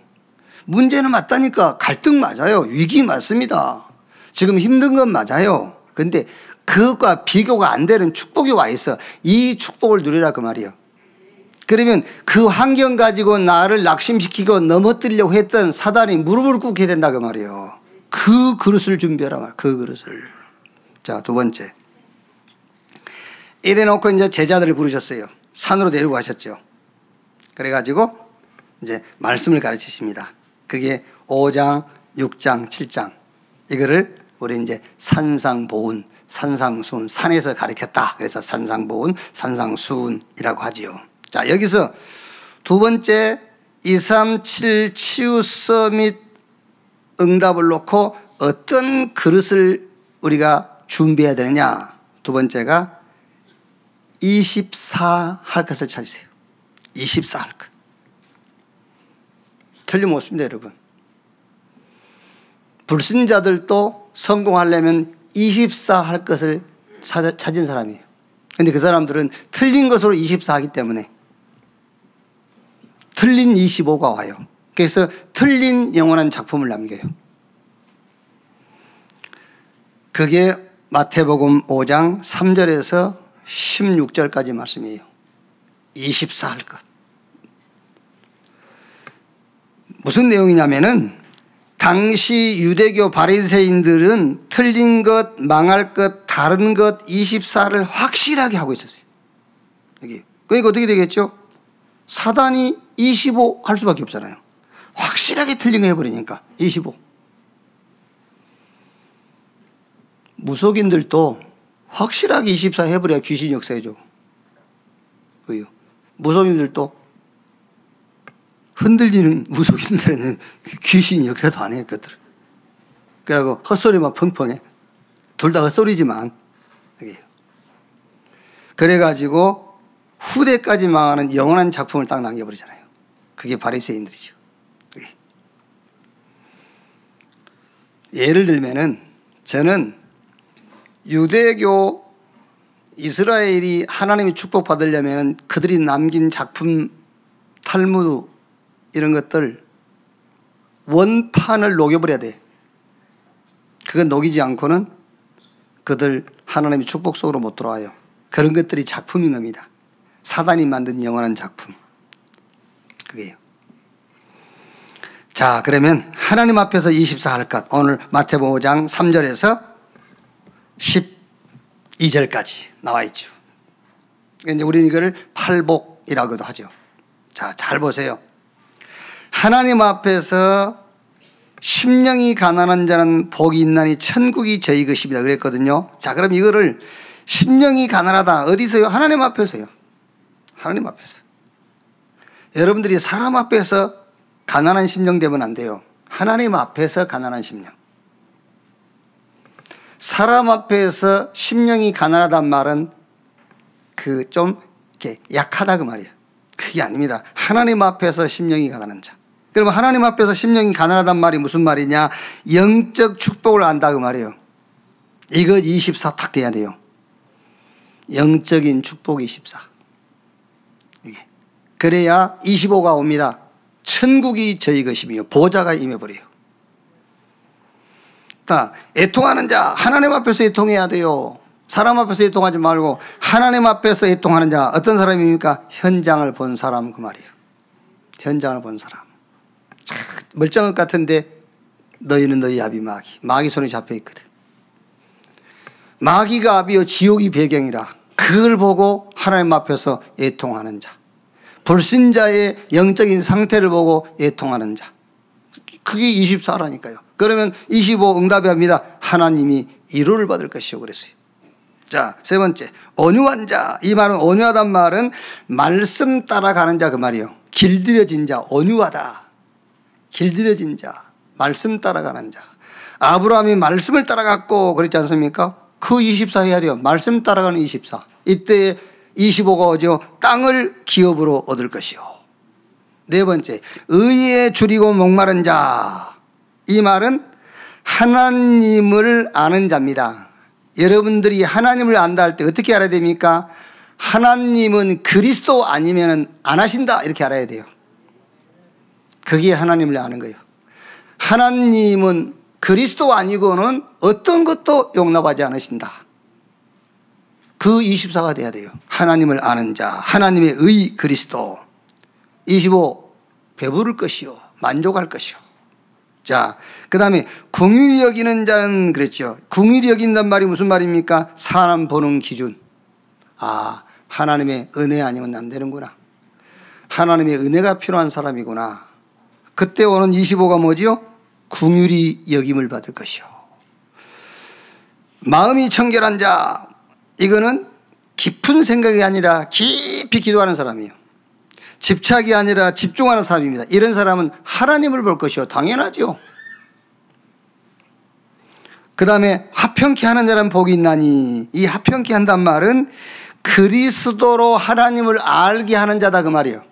문제는 맞다니까. 갈등 맞아요. 위기 맞습니다. 지금 힘든 건 맞아요. 근데 그것과 비교가 안 되는 축복이 와 있어. 이 축복을 누리라 그 말이에요. 그러면 그 환경 가지고 나를 낙심시키고 넘어뜨리려고 했던 사단이 무릎을 꿇게 된다 그 말이에요. 그 그릇을 준비하라 말. 그 그릇을. 자, 두 번째. 이래 놓고 이제 제자들을 부르셨어요. 산으로 내려고 하셨죠. 그래가지고 이제 말씀을 가르치십니다. 그게 5장, 6장, 7장. 이거를 우리 이제 산상보훈, 산상수훈, 산에서 가르쳤다. 그래서 산상보훈, 산상수훈이라고 하지요. 자, 여기서 두 번째 237 치유 서밋 응답을 놓고 어떤 그릇을 우리가 준비해야 되느냐. 두 번째가 24 할 것을 찾으세요. 24 할 것. 틀림없습니다, 여러분. 불신자들도 성공하려면 24 할 것을 찾은 사람이에요. 그런데 그 사람들은 틀린 것으로 24 하기 때문에 틀린 25가 와요. 그래서 틀린 영원한 작품을 남겨요. 그게 마태복음 5장 3절에서 16절까지 말씀이에요. 24 할 것. 무슨 내용이냐면은 당시 유대교 바리새인들은 틀린 것, 망할 것, 다른 것 24를 확실하게 하고 있었어요. 여기. 그러니까 어떻게 되겠죠? 사단이 25 할 수밖에 없잖아요. 확실하게 틀린 거 해버리니까 25. 무속인들도 확실하게 24 해버려야 귀신이 역사해줘. 왜요? 무속인들도 흔들리는 무속인들은 귀신이 역사도 안 해, 그들. 그래갖고 헛소리만 펑펑해. 둘 다 헛소리지만. 그래가지고 후대까지 망하는 영원한 작품을 딱 남겨버리잖아요. 그게 바리새인들이죠. 예를 들면은 저는 유대교 이스라엘이 하나님의 축복받으려면 그들이 남긴 작품, 탈무드 이런 것들 원판을 녹여버려야 돼. 그건 녹이지 않고는 그들 하나님의 축복 속으로 못 들어와요. 그런 것들이 작품인 겁니다. 사단이 만든 영원한 작품. 그게요. 자, 그러면 하나님 앞에서 24 할 것. 오늘 마태복음 5장 3절에서 12절까지 나와 있죠. 그러니까 이제 우리는 이걸 팔복이라고도 하죠. 자, 잘 보세요. 하나님 앞에서 심령이 가난한 자는 복이 있나니 천국이 저희 것입니다. 그랬거든요. 자, 그럼 이거를 심령이 가난하다. 어디서요? 하나님 앞에서요. 하나님 앞에서. 여러분들이 사람 앞에서 가난한 심령 되면 안 돼요. 하나님 앞에서 가난한 심령. 사람 앞에서 심령이 가난하단 말은 그 좀 이렇게 약하다 그 말이에요. 그게 아닙니다. 하나님 앞에서 심령이 가난한 자. 그러면 하나님 앞에서 심령이 가난하단 말이 무슨 말이냐? 영적 축복을 안다 그 말이에요. 이거 24 탁 돼야 돼요. 영적인 축복 24. 이게. 그래야 25가 옵니다. 천국이 저희 것이며 보좌가 임해버려요. 애통하는 자, 하나님 앞에서 애통해야 돼요. 사람 앞에서 애통하지 말고 하나님 앞에서 애통하는 자. 어떤 사람입니까? 현장을 본 사람 그 말이에요. 현장을 본 사람. 멀쩡할 것 같은데 너희는 너희 아비 마귀. 마귀 손에 잡혀 있거든. 마귀가 아비요 지옥이 배경이라. 그걸 보고 하나님 앞에서 애통하는 자. 불신자의 영적인 상태를 보고 애통하는 자. 그게 24라니까요. 그러면 25 응답이 합니다. 하나님이 위로를 받을 것이요 그랬어요. 자, 세 번째 온유한 자. 이 말은 온유하단 말은 말씀 따라가는 자 그 말이에요. 길들여진 자, 온유하다. 길들여진 자, 말씀 따라가는 자. 아브라함이 말씀을 따라갔고 그랬지 않습니까? 그 24 해야 돼요. 말씀 따라가는 24. 이때 25가 오죠. 땅을 기업으로 얻을 것이요. 네 번째 의에 줄이고 목마른 자. 이 말은 하나님을 아는 자입니다. 여러분들이 하나님을 안다 할 때 어떻게 알아야 됩니까? 하나님은 그리스도 아니면 안 하신다 이렇게 알아야 돼요. 그게 하나님을 아는 거예요. 하나님은 그리스도 아니고는 어떤 것도 용납하지 않으신다. 그 24가 돼야 돼요. 하나님을 아는 자, 하나님의 의 그리스도. 25 배부를 것이요 만족할 것이요. 자, 그 다음에 긍휼히 여기는 자는 그랬죠. 긍휼히 여긴단 말이 무슨 말입니까? 사람 보는 기준. 아, 하나님의 은혜 아니면 안 되는구나. 하나님의 은혜가 필요한 사람이구나. 그때 오는 25가 뭐지요? 긍휼히 여김을 받을 것이요. 마음이 청결한 자, 이거는 깊은 생각이 아니라 깊이 기도하는 사람이에요. 집착이 아니라 집중하는 사람입니다. 이런 사람은 하나님을 볼 것이요. 당연하죠. 그 다음에 화평케 하는 자는 복이 있나니, 이 화평케 한단 말은 그리스도로 하나님을 알게 하는 자다 그 말이에요.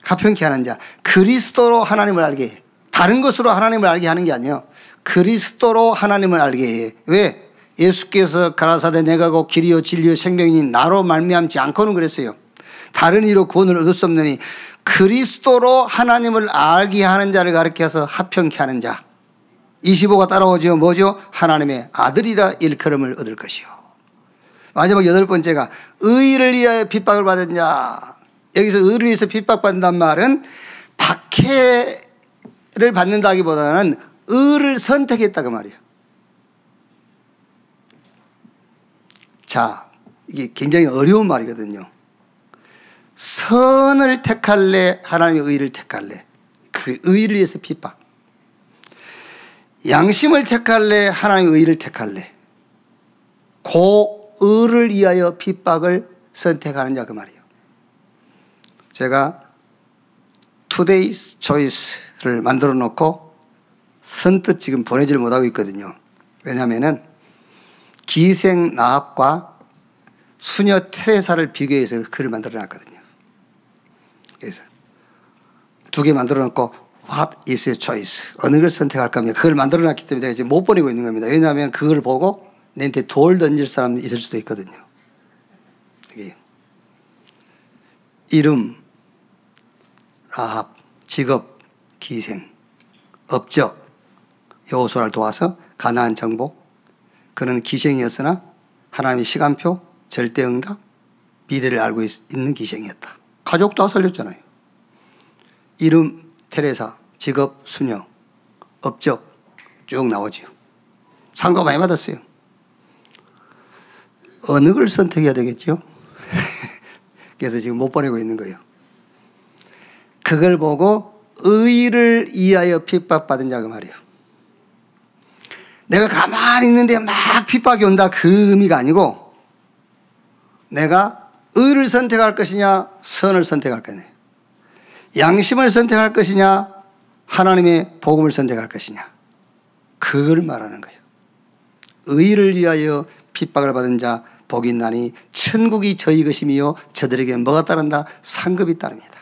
화평케 하는 자, 그리스도로 하나님을 알게 해. 다른 것으로 하나님을 알게 하는 게 아니에요. 그리스도로 하나님을 알게 해. 왜? 예수께서 가라사대 내가 곧 길이요 진리요 생명이니 나로 말미암지 않고는 그랬어요. 다른 이로 구원을 얻을 수 없느니 그리스도로 하나님을 알게 하는 자를 가리켜서 화평케 하는 자. 25가 따라오죠. 뭐죠? 하나님의 아들이라 일컬음을 얻을 것이요. 마지막 8번째가 의를 위하여 핍박을 받은 자. 여기서 의를 위해서 핍박받는단 말은 박해를 받는다기보다는 의를 선택했다 그 말이에요. 자, 이게 굉장히 어려운 말이거든요. 선을 택할래? 하나님의 의를 택할래? 그 의를 위해서 핍박. 양심을 택할래? 하나님의 의를 택할래? 그 의를 위하여 핍박을 선택하는 자 그 말이에요. 제가 Today's Choice를 만들어 놓고 선뜻 지금 보내지를 못하고 있거든요. 왜냐하면 기생 나합과 수녀 테레사를 비교해서 글을 만들어 놨거든요. 그래서 2개 만들어 놓고 What is your choice? 어느 걸 선택할 겁니까? 그걸 만들어 놨기 때문에 제가 지금 못 보내고 있는 겁니다. 왜냐하면 그걸 보고 내한테 돌 던질 사람이 있을 수도 있거든요. 이게 이름, 라합, 직업, 기생, 업적, 여호수아를 도와서 가나안 정복. 그는 기생이었으나 하나님의 시간표, 절대응답, 미래를 알고 있는 기생이었다. 가족도 다 살렸잖아요. 이름 테레사, 직업 수녀, 업적 쭉 나오죠. 상도 많이 받았어요. 어느 걸 선택해야 되겠죠? 그래서 지금 못 보내고 있는 거예요. 그걸 보고 의를 위하여 핍박받은 자가 말이에요. 내가 가만히 있는데 막 핍박이 온다 그 의미가 아니고 내가 의를 선택할 것이냐 선을 선택할 거냐, 양심을 선택할 것이냐 하나님의 복음을 선택할 것이냐, 그걸 말하는 거예요. 의를 위하여 핍박을 받은 자 복이 있나니 천국이 저희 것이며 저들에게 뭐가 따른다? 상급이 따릅니다.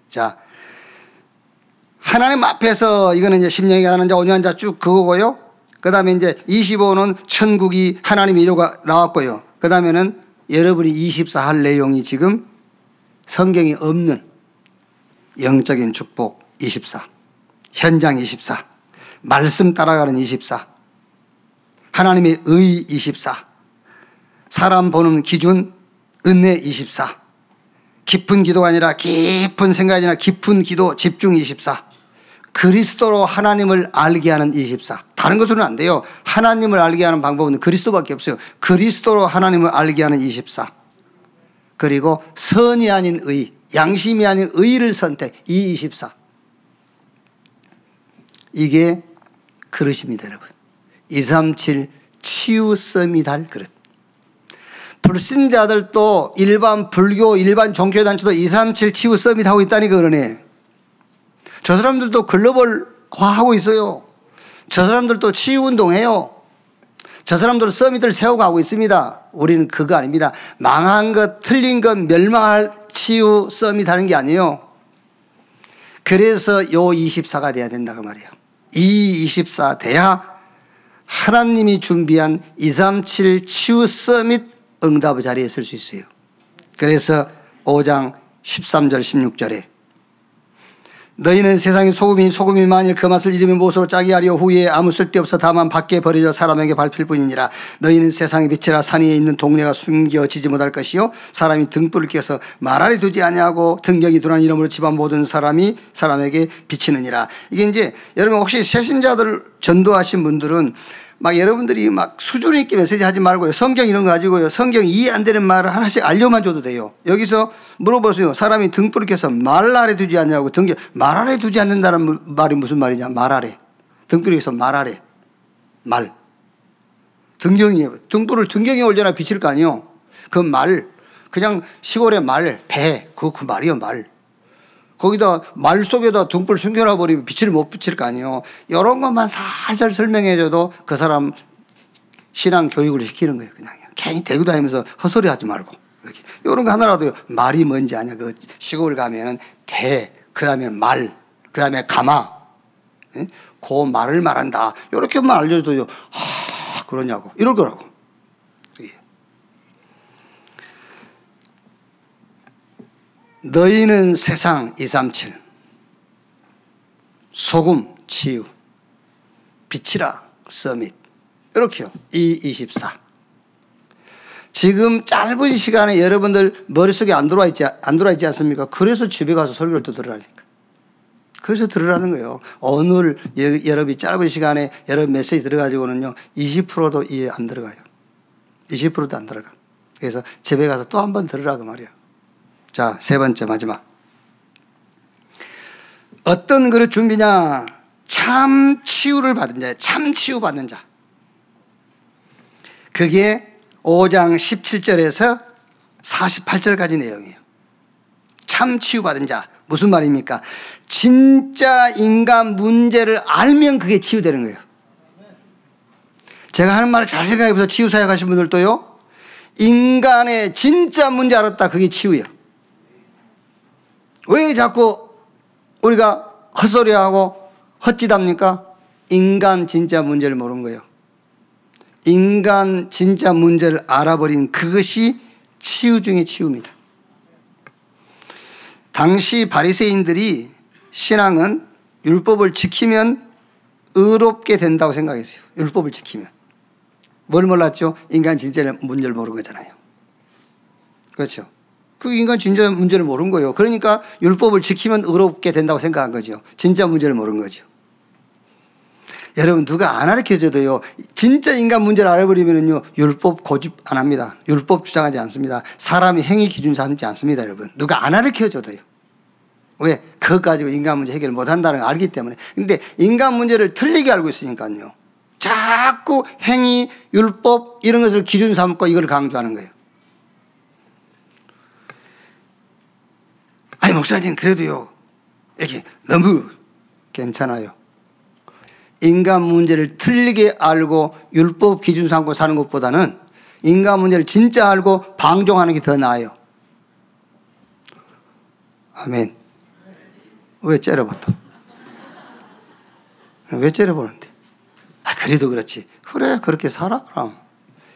자, 하나님 앞에서 이거는 이제 심령이 가난한 자 온유한 자 쭉 그거고요. 그 다음에 이제 25는 천국이 하나님의 이루가 나왔고요. 그 다음에는 여러분이 24 할 내용이 지금 성경에 없는 영적인 축복 24, 현장 24, 말씀 따라가는 24, 하나님의 의 24, 사람 보는 기준 은혜 24, 깊은 기도가 아니라 깊은 생각이 아니라 깊은 기도 집중 24, 그리스도로 하나님을 알게 하는 24. 다른 것으로는 안 돼요. 하나님을 알게 하는 방법은 그리스도밖에 없어요. 그리스도로 하나님을 알게 하는 24. 그리고 선이 아닌 의, 양심이 아닌 의를 선택, 이 24. 이게 그릇입니다, 여러분. 237 치유 서밋할 그릇. 불신자들도 일반 불교, 일반 종교단체도 237 치유 서밋 하고 있다니까 그러네. 저 사람들도 글로벌화하고 있어요. 저 사람들도 치유운동해요. 저 사람들도 서밋을 세우고 하고 있습니다. 우리는 그거 아닙니다. 망한 것, 틀린 것, 멸망할 치유 서밋 하는 게 아니에요. 그래서 요 24가 돼야 된다 그 말이에요. 이 24 돼야 하나님이 준비한 237 치유 서밋 응답의 자리에 설 수 있어요. 그래서 5장 13절 16절에 너희는 세상의 소금이 소금이 만일 그 맛을 잃으면 무엇으로 짜게 하려 후에 아무 쓸데없어 다만 밖에 버려져 사람에게 밟힐 뿐이니라. 너희는 세상의 빛이라 산 위에 있는 동네가 숨겨지지 못할 것이요 사람이 등불을 켜서 말 아래 두지 아니하고 등경이 둔한 이름으로 집안 모든 사람이 사람에게 비치느니라. 이게 이제 여러분 혹시 새신자들 전도하신 분들은 막 여러분들이 막 수준 있게 메시지 하지 말고요. 성경 이런 거 가지고요. 성경 이해 안 되는 말을 하나씩 알려만 줘도 돼요. 여기서 물어보세요. 사람이 등불을 켜서 말 아래 두지 않냐고. 말 아래 두지 않는다는 말이 무슨 말이냐. 말 아래. 등불을 켜서 말 아래. 말. 등불을 등경에 올려놔 비칠 거 아니요. 그 말, 그냥 시골의 말, 배, 그 말이요, 말. 거기다 말 속에다 등불 숨겨놔 버리면 빛을 못 비칠 거 아니요. 이런 것만 살살 설명해줘도 그 사람 신앙 교육을 시키는 거예요. 그냥 괜히 데리고 다니면서 헛소리 하지 말고. 이렇게. 이런 거 하나라도 말이 뭔지 아냐. 그 시골 가면은 대, 그 다음에 말, 그 다음에 가마. 예? 그 말을 말한다. 이렇게만 알려줘도 그러냐고. 이럴 거라고. 너희는 세상 237 소금 치유 빛이라 서밋 이렇게요. 224 지금 짧은 시간에 여러분들 머릿속에 안 들어와 있지 않습니까? 그래서 집에 가서 설교를 또 들으라니까. 그래서 들으라는 거예요. 오늘 여러분이 짧은 시간에 여러분 메시지 들어가지고는요 20%도 이해 안 들어가요. 20%도 안 들어가. 그래서 집에 가서 또 한 번 들으라고 말이에요. 자, 세 번째 마지막. 어떤 그릇 준비냐? 참 치유를 받은 자예요. 참 치유 받는 자. 그게 5장 17절에서 48절까지 내용이에요. 참 치유 받은 자. 무슨 말입니까? 진짜 인간 문제를 알면 그게 치유되는 거예요. 제가 하는 말을 잘 생각해 보세요. 치유 사역 하신 분들도요. 인간의 진짜 문제 알았다. 그게 치유예요. 왜 자꾸 우리가 헛소리하고 헛짓합니까? 인간 진짜 문제를 모르는 거예요. 인간 진짜 문제를 알아버린 그것이 치유 중의 치유입니다. 당시 바리새인들이 신앙은 율법을 지키면 의롭게 된다고 생각했어요. 율법을 지키면. 뭘 몰랐죠? 인간 진짜 문제를 모르는 거잖아요. 그렇죠? 그 인간 진짜 문제를 모르는 거예요. 그러니까 율법을 지키면 의롭게 된다고 생각한 거죠. 진짜 문제를 모르는 거죠. 여러분 누가 안 가르쳐줘도요. 진짜 인간 문제를 알아버리면요. 율법 고집 안 합니다. 율법 주장하지 않습니다. 사람이 행위 기준 삼지 않습니다. 여러분. 누가 안 가르쳐줘도요. 왜? 그것 가지고 인간 문제 해결 못한다는 걸 알기 때문에. 근데 인간 문제를 틀리게 알고 있으니까요. 자꾸 행위, 율법 이런 것을 기준 삼고 이걸 강조하는 거예요. 아니 목사님 그래도요 이렇게 너무 괜찮아요. 인간 문제를 틀리게 알고 율법 기준 삼고 사는 것보다는 인간 문제를 진짜 알고 방종하는 게 더 나아요. 아멘. 왜 째려봤다? 왜 째려보는데? 그래도 그렇지. 그래 그렇게 살아 그럼.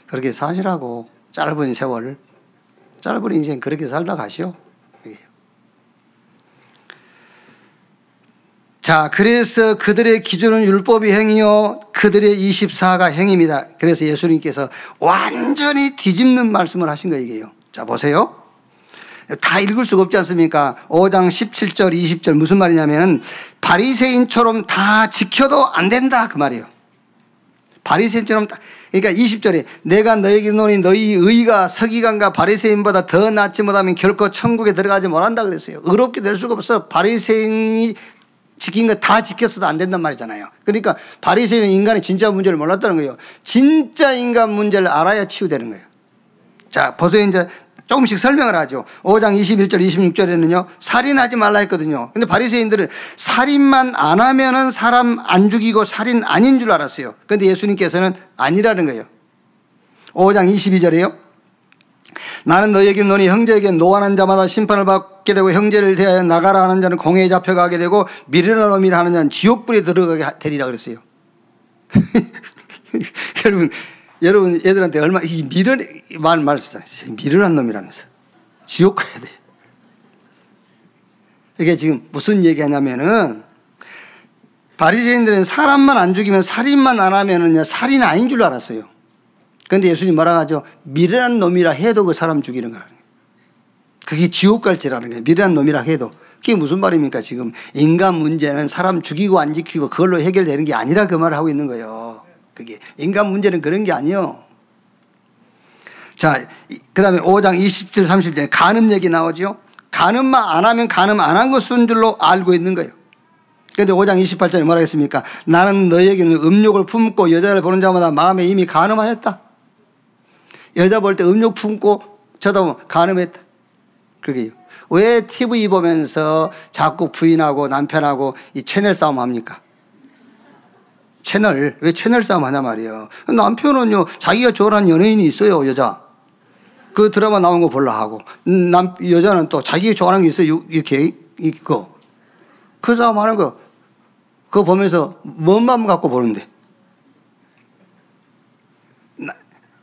그렇게 사시라고. 짧은 세월 짧은 인생 그렇게 살다 가시오. 자, 그래서 그들의 기준은 율법이 행위요, 그들의 24가 행위입니다. 그래서 예수님께서 완전히 뒤집는 말씀을 하신 거예요, 이게요. 자, 보세요. 다 읽을 수가 없지 않습니까? 5장 17절, 20절 무슨 말이냐면 바리새인처럼 다 지켜도 안 된다 그 말이에요. 바리새인처럼 그러니까 20절에 내가 너에게 이르노니 너희 의가 서기관과 바리새인보다 더 낫지 못하면 결코 천국에 들어가지 못한다 그랬어요. 의롭게 될 수가 없어. 바리새인이 지킨 거 다 지켰어도 안 된단 말이잖아요. 그러니까 바리새인은 인간의 진짜 문제를 몰랐다는 거예요. 진짜 인간 문제를 알아야 치유되는 거예요. 자, 보세요. 이제 조금씩 설명을 하죠. 5장 21절 26절에는요 살인하지 말라 했거든요. 근데 바리새인들은 살인만 안 하면은 사람 안 죽이고 살인 아닌 줄 알았어요. 근데 예수님께서는 아니라는 거예요. 5장 22절에요 나는 너희에게 이르노니 형제에게 노하는 자마다 심판을 받게 되고 형제를 대하여 나가라 하는 자는 공회에 잡혀가게 되고 미련한 놈이라 하는 자는 지옥불에 들어가게 되리라 그랬어요. 여러분 애들한테 얼마나 이 미련 말 쓰잖아요. 미련한 놈이라면서 지옥 가야 돼. 이게 지금 무슨 얘기하냐면은 바리새인들은 사람만 안 죽이면 살인만 안 하면은요 살인 아닌 줄 알았어요. 그런데 예수님 뭐라고 하죠? 미련한 놈이라 해도 그 사람 죽이는 거라는 거예요. 그게 지옥 갈지라는 거예요. 미련한 놈이라 해도. 그게 무슨 말입니까? 지금 인간 문제는 사람 죽이고 안 지키고 그걸로 해결되는 게 아니라 그 말을 하고 있는 거예요. 그게 인간 문제는 그런 게 아니에요. 자, 그 다음에 5장 20절 30절에 간음 얘기 나오죠. 간음만 안 하면 간음 안 한 것인 줄로 알고 있는 거예요. 그런데 5장 28절에 뭐라 했습니까? 나는 너에게는 음욕을 품고 여자를 보는 자마다 마음에 이미 간음하였다. 여자 볼 때 음욕 품고 쳐다보면 간음했다. 그게요. 왜 TV 보면서 자꾸 부인하고 남편하고 이 채널 싸움 합니까? 왜 채널 싸움 하냐 말이에요. 남편은요, 자기가 좋아하는 연예인이 있어요, 여자. 그 드라마 나온 거 보려 하고. 여자는 또 자기가 좋아하는 게 있어요, 이렇게, 이거. 그 싸움 하는 거, 그거 보면서 뭔 마음 갖고 보는데.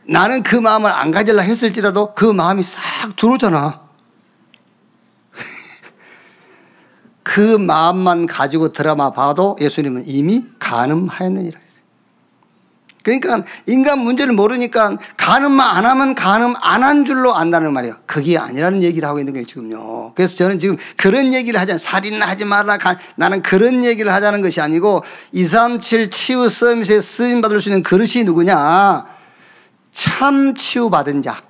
나는 그 마음을 안 가지려 했을지라도 그 마음이 싹 들어오잖아. 그 마음만 가지고 드라마 봐도 예수님은 이미 간음하였느니라. 그러니까 인간 문제를 모르니까 간음만 안 하면 간음 안 한 줄로 안다는 말이에요. 그게 아니라는 얘기를 하고 있는 거예요, 지금요. 그래서 저는 지금 그런 얘기를 하지 않아요. 살인을 하지 말라. 나는 그런 얘기를 하자는 것이 아니고 237 치유 서밋에 쓰임받을 수 있는 그릇이 누구냐? 참 치유받은 자.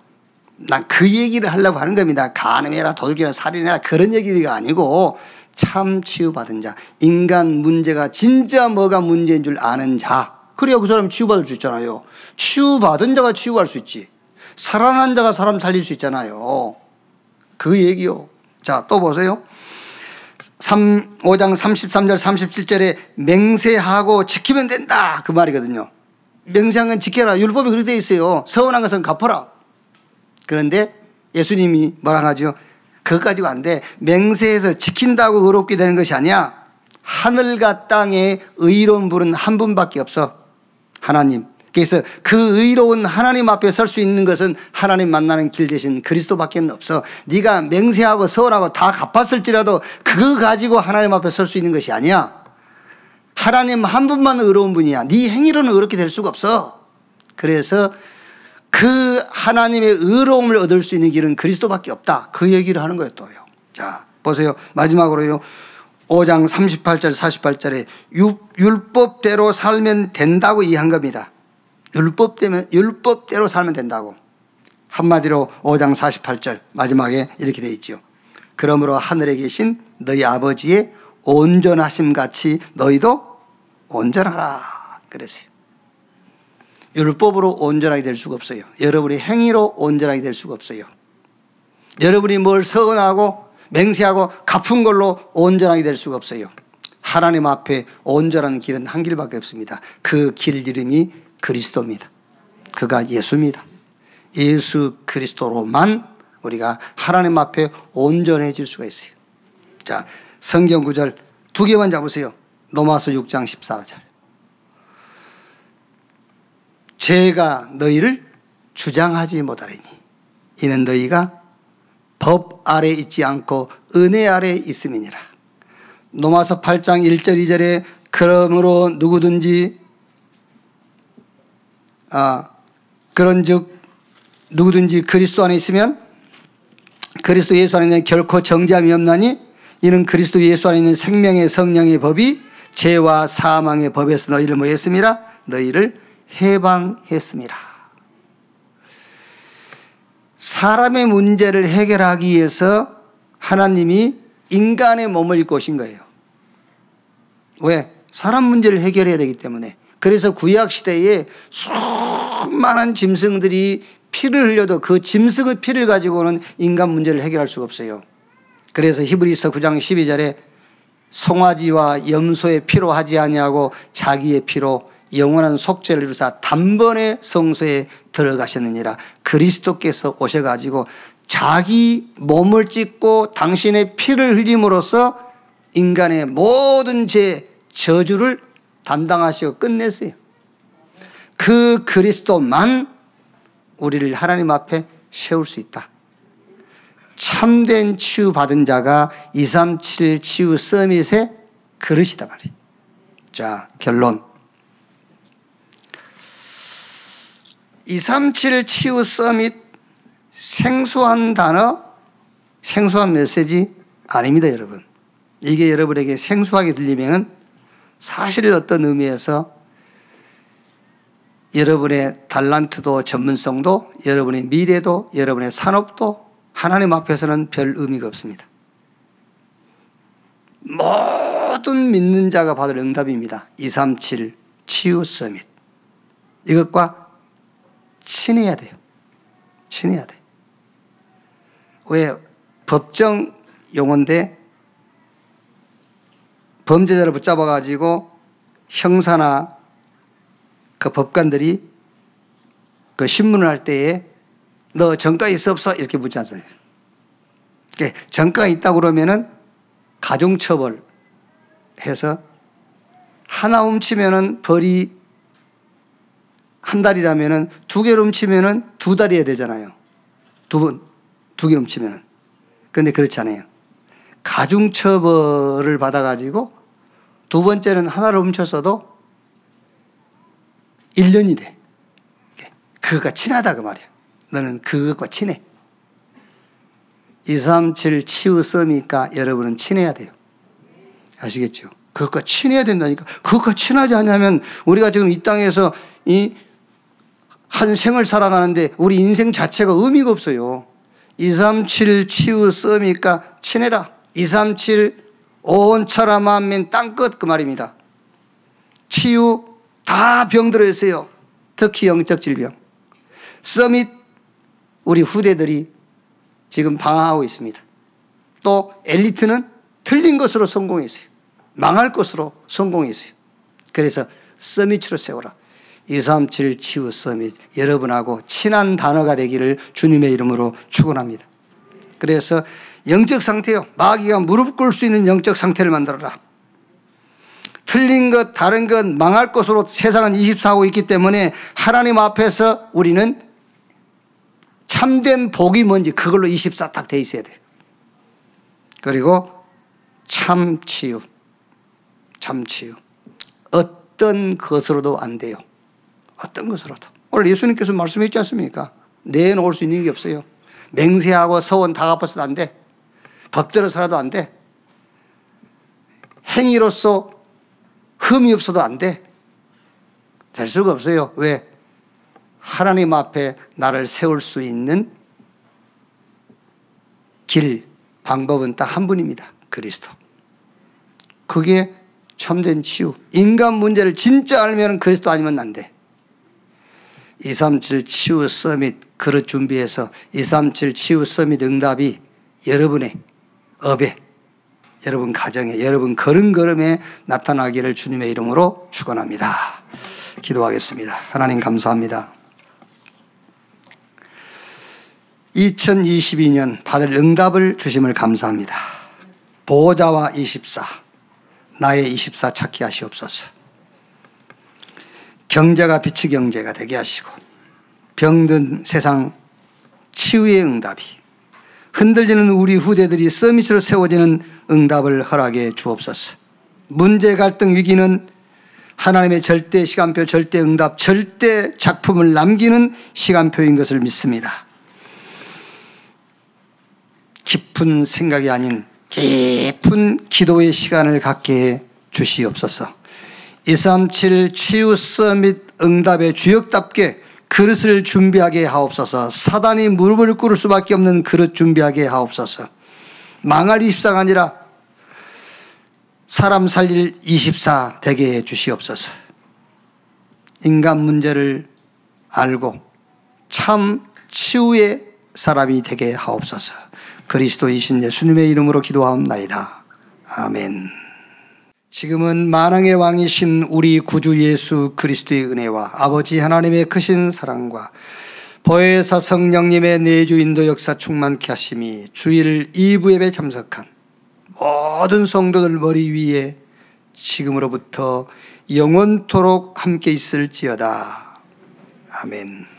난 그 얘기를 하려고 하는 겁니다. 간음해라, 도둑이라, 살인해라 그런 얘기가 아니고 참 치유받은 자. 인간 문제가 진짜 뭐가 문제인 줄 아는 자. 그래야 그 사람이 치유받을 수 있잖아요. 치유받은 자가 치유할 수 있지. 살아난 자가 사람 살릴 수 있잖아요. 그 얘기요. 자, 또 보세요. 5장 33절 37절에 맹세하고 지키면 된다. 그 말이거든요. 맹세한 건 지켜라. 율법이 그렇게 되어 있어요. 서운한 것은 갚아라. 그런데 예수님이 뭐라 하죠? 그것까지가 안 돼. 맹세해서 지킨다고 의롭게 되는 것이 아니야. 하늘과 땅에 의로운 분은 한 분밖에 없어. 하나님. 그래서 그 의로운 하나님 앞에 설 수 있는 것은 하나님 만나는 길 대신 그리스도밖에 없어. 네가 맹세하고 서운하고 다 갚았을지라도 그거 가지고 하나님 앞에 설 수 있는 것이 아니야. 하나님 한 분만 의로운 분이야. 네 행위로는 의롭게 될 수가 없어. 그래서 그 하나님의 의로움을 얻을 수 있는 길은 그리스도밖에 없다. 그 얘기를 하는 거예요, 또요. 자, 보세요. 마지막으로요. 5장 38절 48절에 율법대로 살면 된다고 이해한 겁니다. 율법대로 살면 된다고. 한마디로 5장 48절 마지막에 이렇게 되어 있죠. 그러므로 하늘에 계신 너희 아버지의 온전하심 같이 너희도 온전하라 그랬어요. 율법으로 온전하게 될 수가 없어요. 여러분이 행위로 온전하게 될 수가 없어요. 여러분이 뭘 서운하고 맹세하고 갚은 걸로 온전하게 될 수가 없어요. 하나님 앞에 온전한 길은 한 길밖에 없습니다. 그 길 이름이 그리스도입니다. 그가 예수입니다. 예수 그리스도로만 우리가 하나님 앞에 온전해질 수가 있어요. 자, 성경 구절 두 개만 잡으세요. 로마서 6장 14절. 죄가 너희를 주장하지 못하리니 이는 너희가 법 아래 있지 않고 은혜 아래 있음이니라. 로마서 8장 1절 2절에 그러므로 누구든지 그런즉 누구든지 그리스도 안에 있으면 그리스도 예수 안에 있는 결코 정죄함이 없나니 이는 그리스도 예수 안에 있는 생명의 성령의 법이 죄와 사망의 법에서 너희를 뭐 했음이라? 너희를 해방했음이라. 사람의 문제를 해결하기 위해서 하나님이 인간의 몸을 입고 오신 거예요. 왜? 사람 문제를 해결해야 되기 때문에. 그래서 구약시대에 수많은 짐승들이 피를 흘려도 그 짐승의 피를 가지고는 인간 문제를 해결할 수가 없어요. 그래서 히브리서 9장 12절에 송아지와 염소의 피로 하지 아니하고 자기의 피로 영원한 속죄를 이루사 단번에 성소에 들어가셨느니라. 그리스도께서 오셔가지고 자기 몸을 찢고 당신의 피를 흘림으로써 인간의 모든 죄, 저주를 담당하시고 끝냈어요. 그 그리스도만 우리를 하나님 앞에 세울 수 있다. 참된 치유받은 자가 237 치유 서밋의 그릇이다 말이에요. 자, 결론. 237 치유 서밋 생소한 단어, 생소한 메시지 아닙니다, 여러분. 이게 여러분에게 생소하게 들리면 사실 어떤 의미에서 여러분의 달란트도 전문성도 여러분의 미래도 여러분의 산업도 하나님 앞에서는 별 의미가 없습니다. 모든 믿는 자가 받을 응답입니다. 237 치유 서밋. 이것과 친해야 돼요. 친해야 돼. 왜? 법정 용어인데 범죄자를 붙잡아가지고 형사나 그 법관들이 그 신문을 할 때에 너 전과 있어 없어? 이렇게 묻지 않아요. 전과가 있다고 그러면은 가중처벌 해서 하나 훔치면은 벌이 한 달이라면은 2개를 훔치면은 2달이 해야 되잖아요. 2개 훔치면은. 그런데 그렇지 않아요. 가중처벌을 받아가지고 두 번째는 하나를 훔쳤어도 1년이 돼. 그것과 친하다 그 말이야. 너는 그것과 친해. 237 치유 썸이니까 여러분은 친해야 돼요. 아시겠죠? 그것과 친해야 된다니까. 그것과 친하지 않으면 우리가 지금 이 땅에서 한 생을 살아가는데 우리 인생 자체가 의미가 없어요. 237 치유 썸이니까 친해라. 237 온 천하 만민 땅끝 그 말입니다. 치유 다 병들어 있어요. 특히 영적 질병. 서밋 우리 후대들이 지금 방황하고 있습니다. 또 엘리트는 틀린 것으로 성공했어요. 망할 것으로 성공했어요. 그래서 서밋으로 세워라. 237 치유 서밋 여러분하고 친한 단어가 되기를 주님의 이름으로 축원합니다. 그래서 영적 상태요. 마귀가 무릎 꿇을 수 있는 영적 상태를 만들어라. 틀린 것, 다른 것, 망할 것으로 세상은 24하고 있기 때문에 하나님 앞에서 우리는 참된 복이 뭔지 그걸로 24 딱 돼 있어야 돼요. 그리고 참 치유. 참 치유. 어떤 것으로도 안 돼요. 어떤 것으로도. 오늘 예수님께서 말씀했지 않습니까? 내놓을 수 있는 게 없어요. 맹세하고 서원 다 갚아서도 안 돼. 법대로서라도 안 돼. 행위로서 흠이 없어도 안 돼. 될 수가 없어요. 왜? 하나님 앞에 나를 세울 수 있는 길, 방법은 딱 한 분입니다. 그리스도. 그게 참된 치유. 인간 문제를 진짜 알면 그리스도 아니면 안 돼. 237 치유 서밋 그릇 준비해서 237 치유 서밋 응답이 여러분의 업에, 여러분 가정에, 여러분 걸음걸음에 나타나기를 주님의 이름으로 축원합니다. 기도하겠습니다. 하나님 감사합니다. 2022년 받을 응답을 주심을 감사합니다. 보호자와 24, 나의 24 찾게 하시옵소서. 경제가 빛의 경제가 되게 하시고 병든 세상 치유의 응답이 흔들리는 우리 후대들이 서밋으로 세워지는 응답을 허락해 주옵소서. 문제 갈등 위기는 하나님의 절대 시간표, 절대 응답, 절대 작품을 남기는 시간표인 것을 믿습니다. 깊은 생각이 아닌 깊은 기도의 시간을 갖게 해 주시옵소서. 237 치유 서밋 응답의 주역답게 그릇을 준비하게 하옵소서. 사단이 무릎을 꿇을 수밖에 없는 그릇 준비하게 하옵소서. 망할 24가 아니라 사람 살릴 24 되게 해 주시옵소서. 인간 문제를 알고 참 치유의 사람이 되게 하옵소서. 그리스도이신 예수님의 이름으로 기도하옵나이다. 아멘. 지금은 만왕의 왕이신 우리 구주 예수 그리스도의 은혜와 아버지 하나님의 크신 사랑과 보혜사 성령님의 내주 인도 역사 충만케 하심이 주일 2부 예배에 참석한 모든 성도들 머리 위에 지금으로부터 영원토록 함께 있을지어다. 아멘.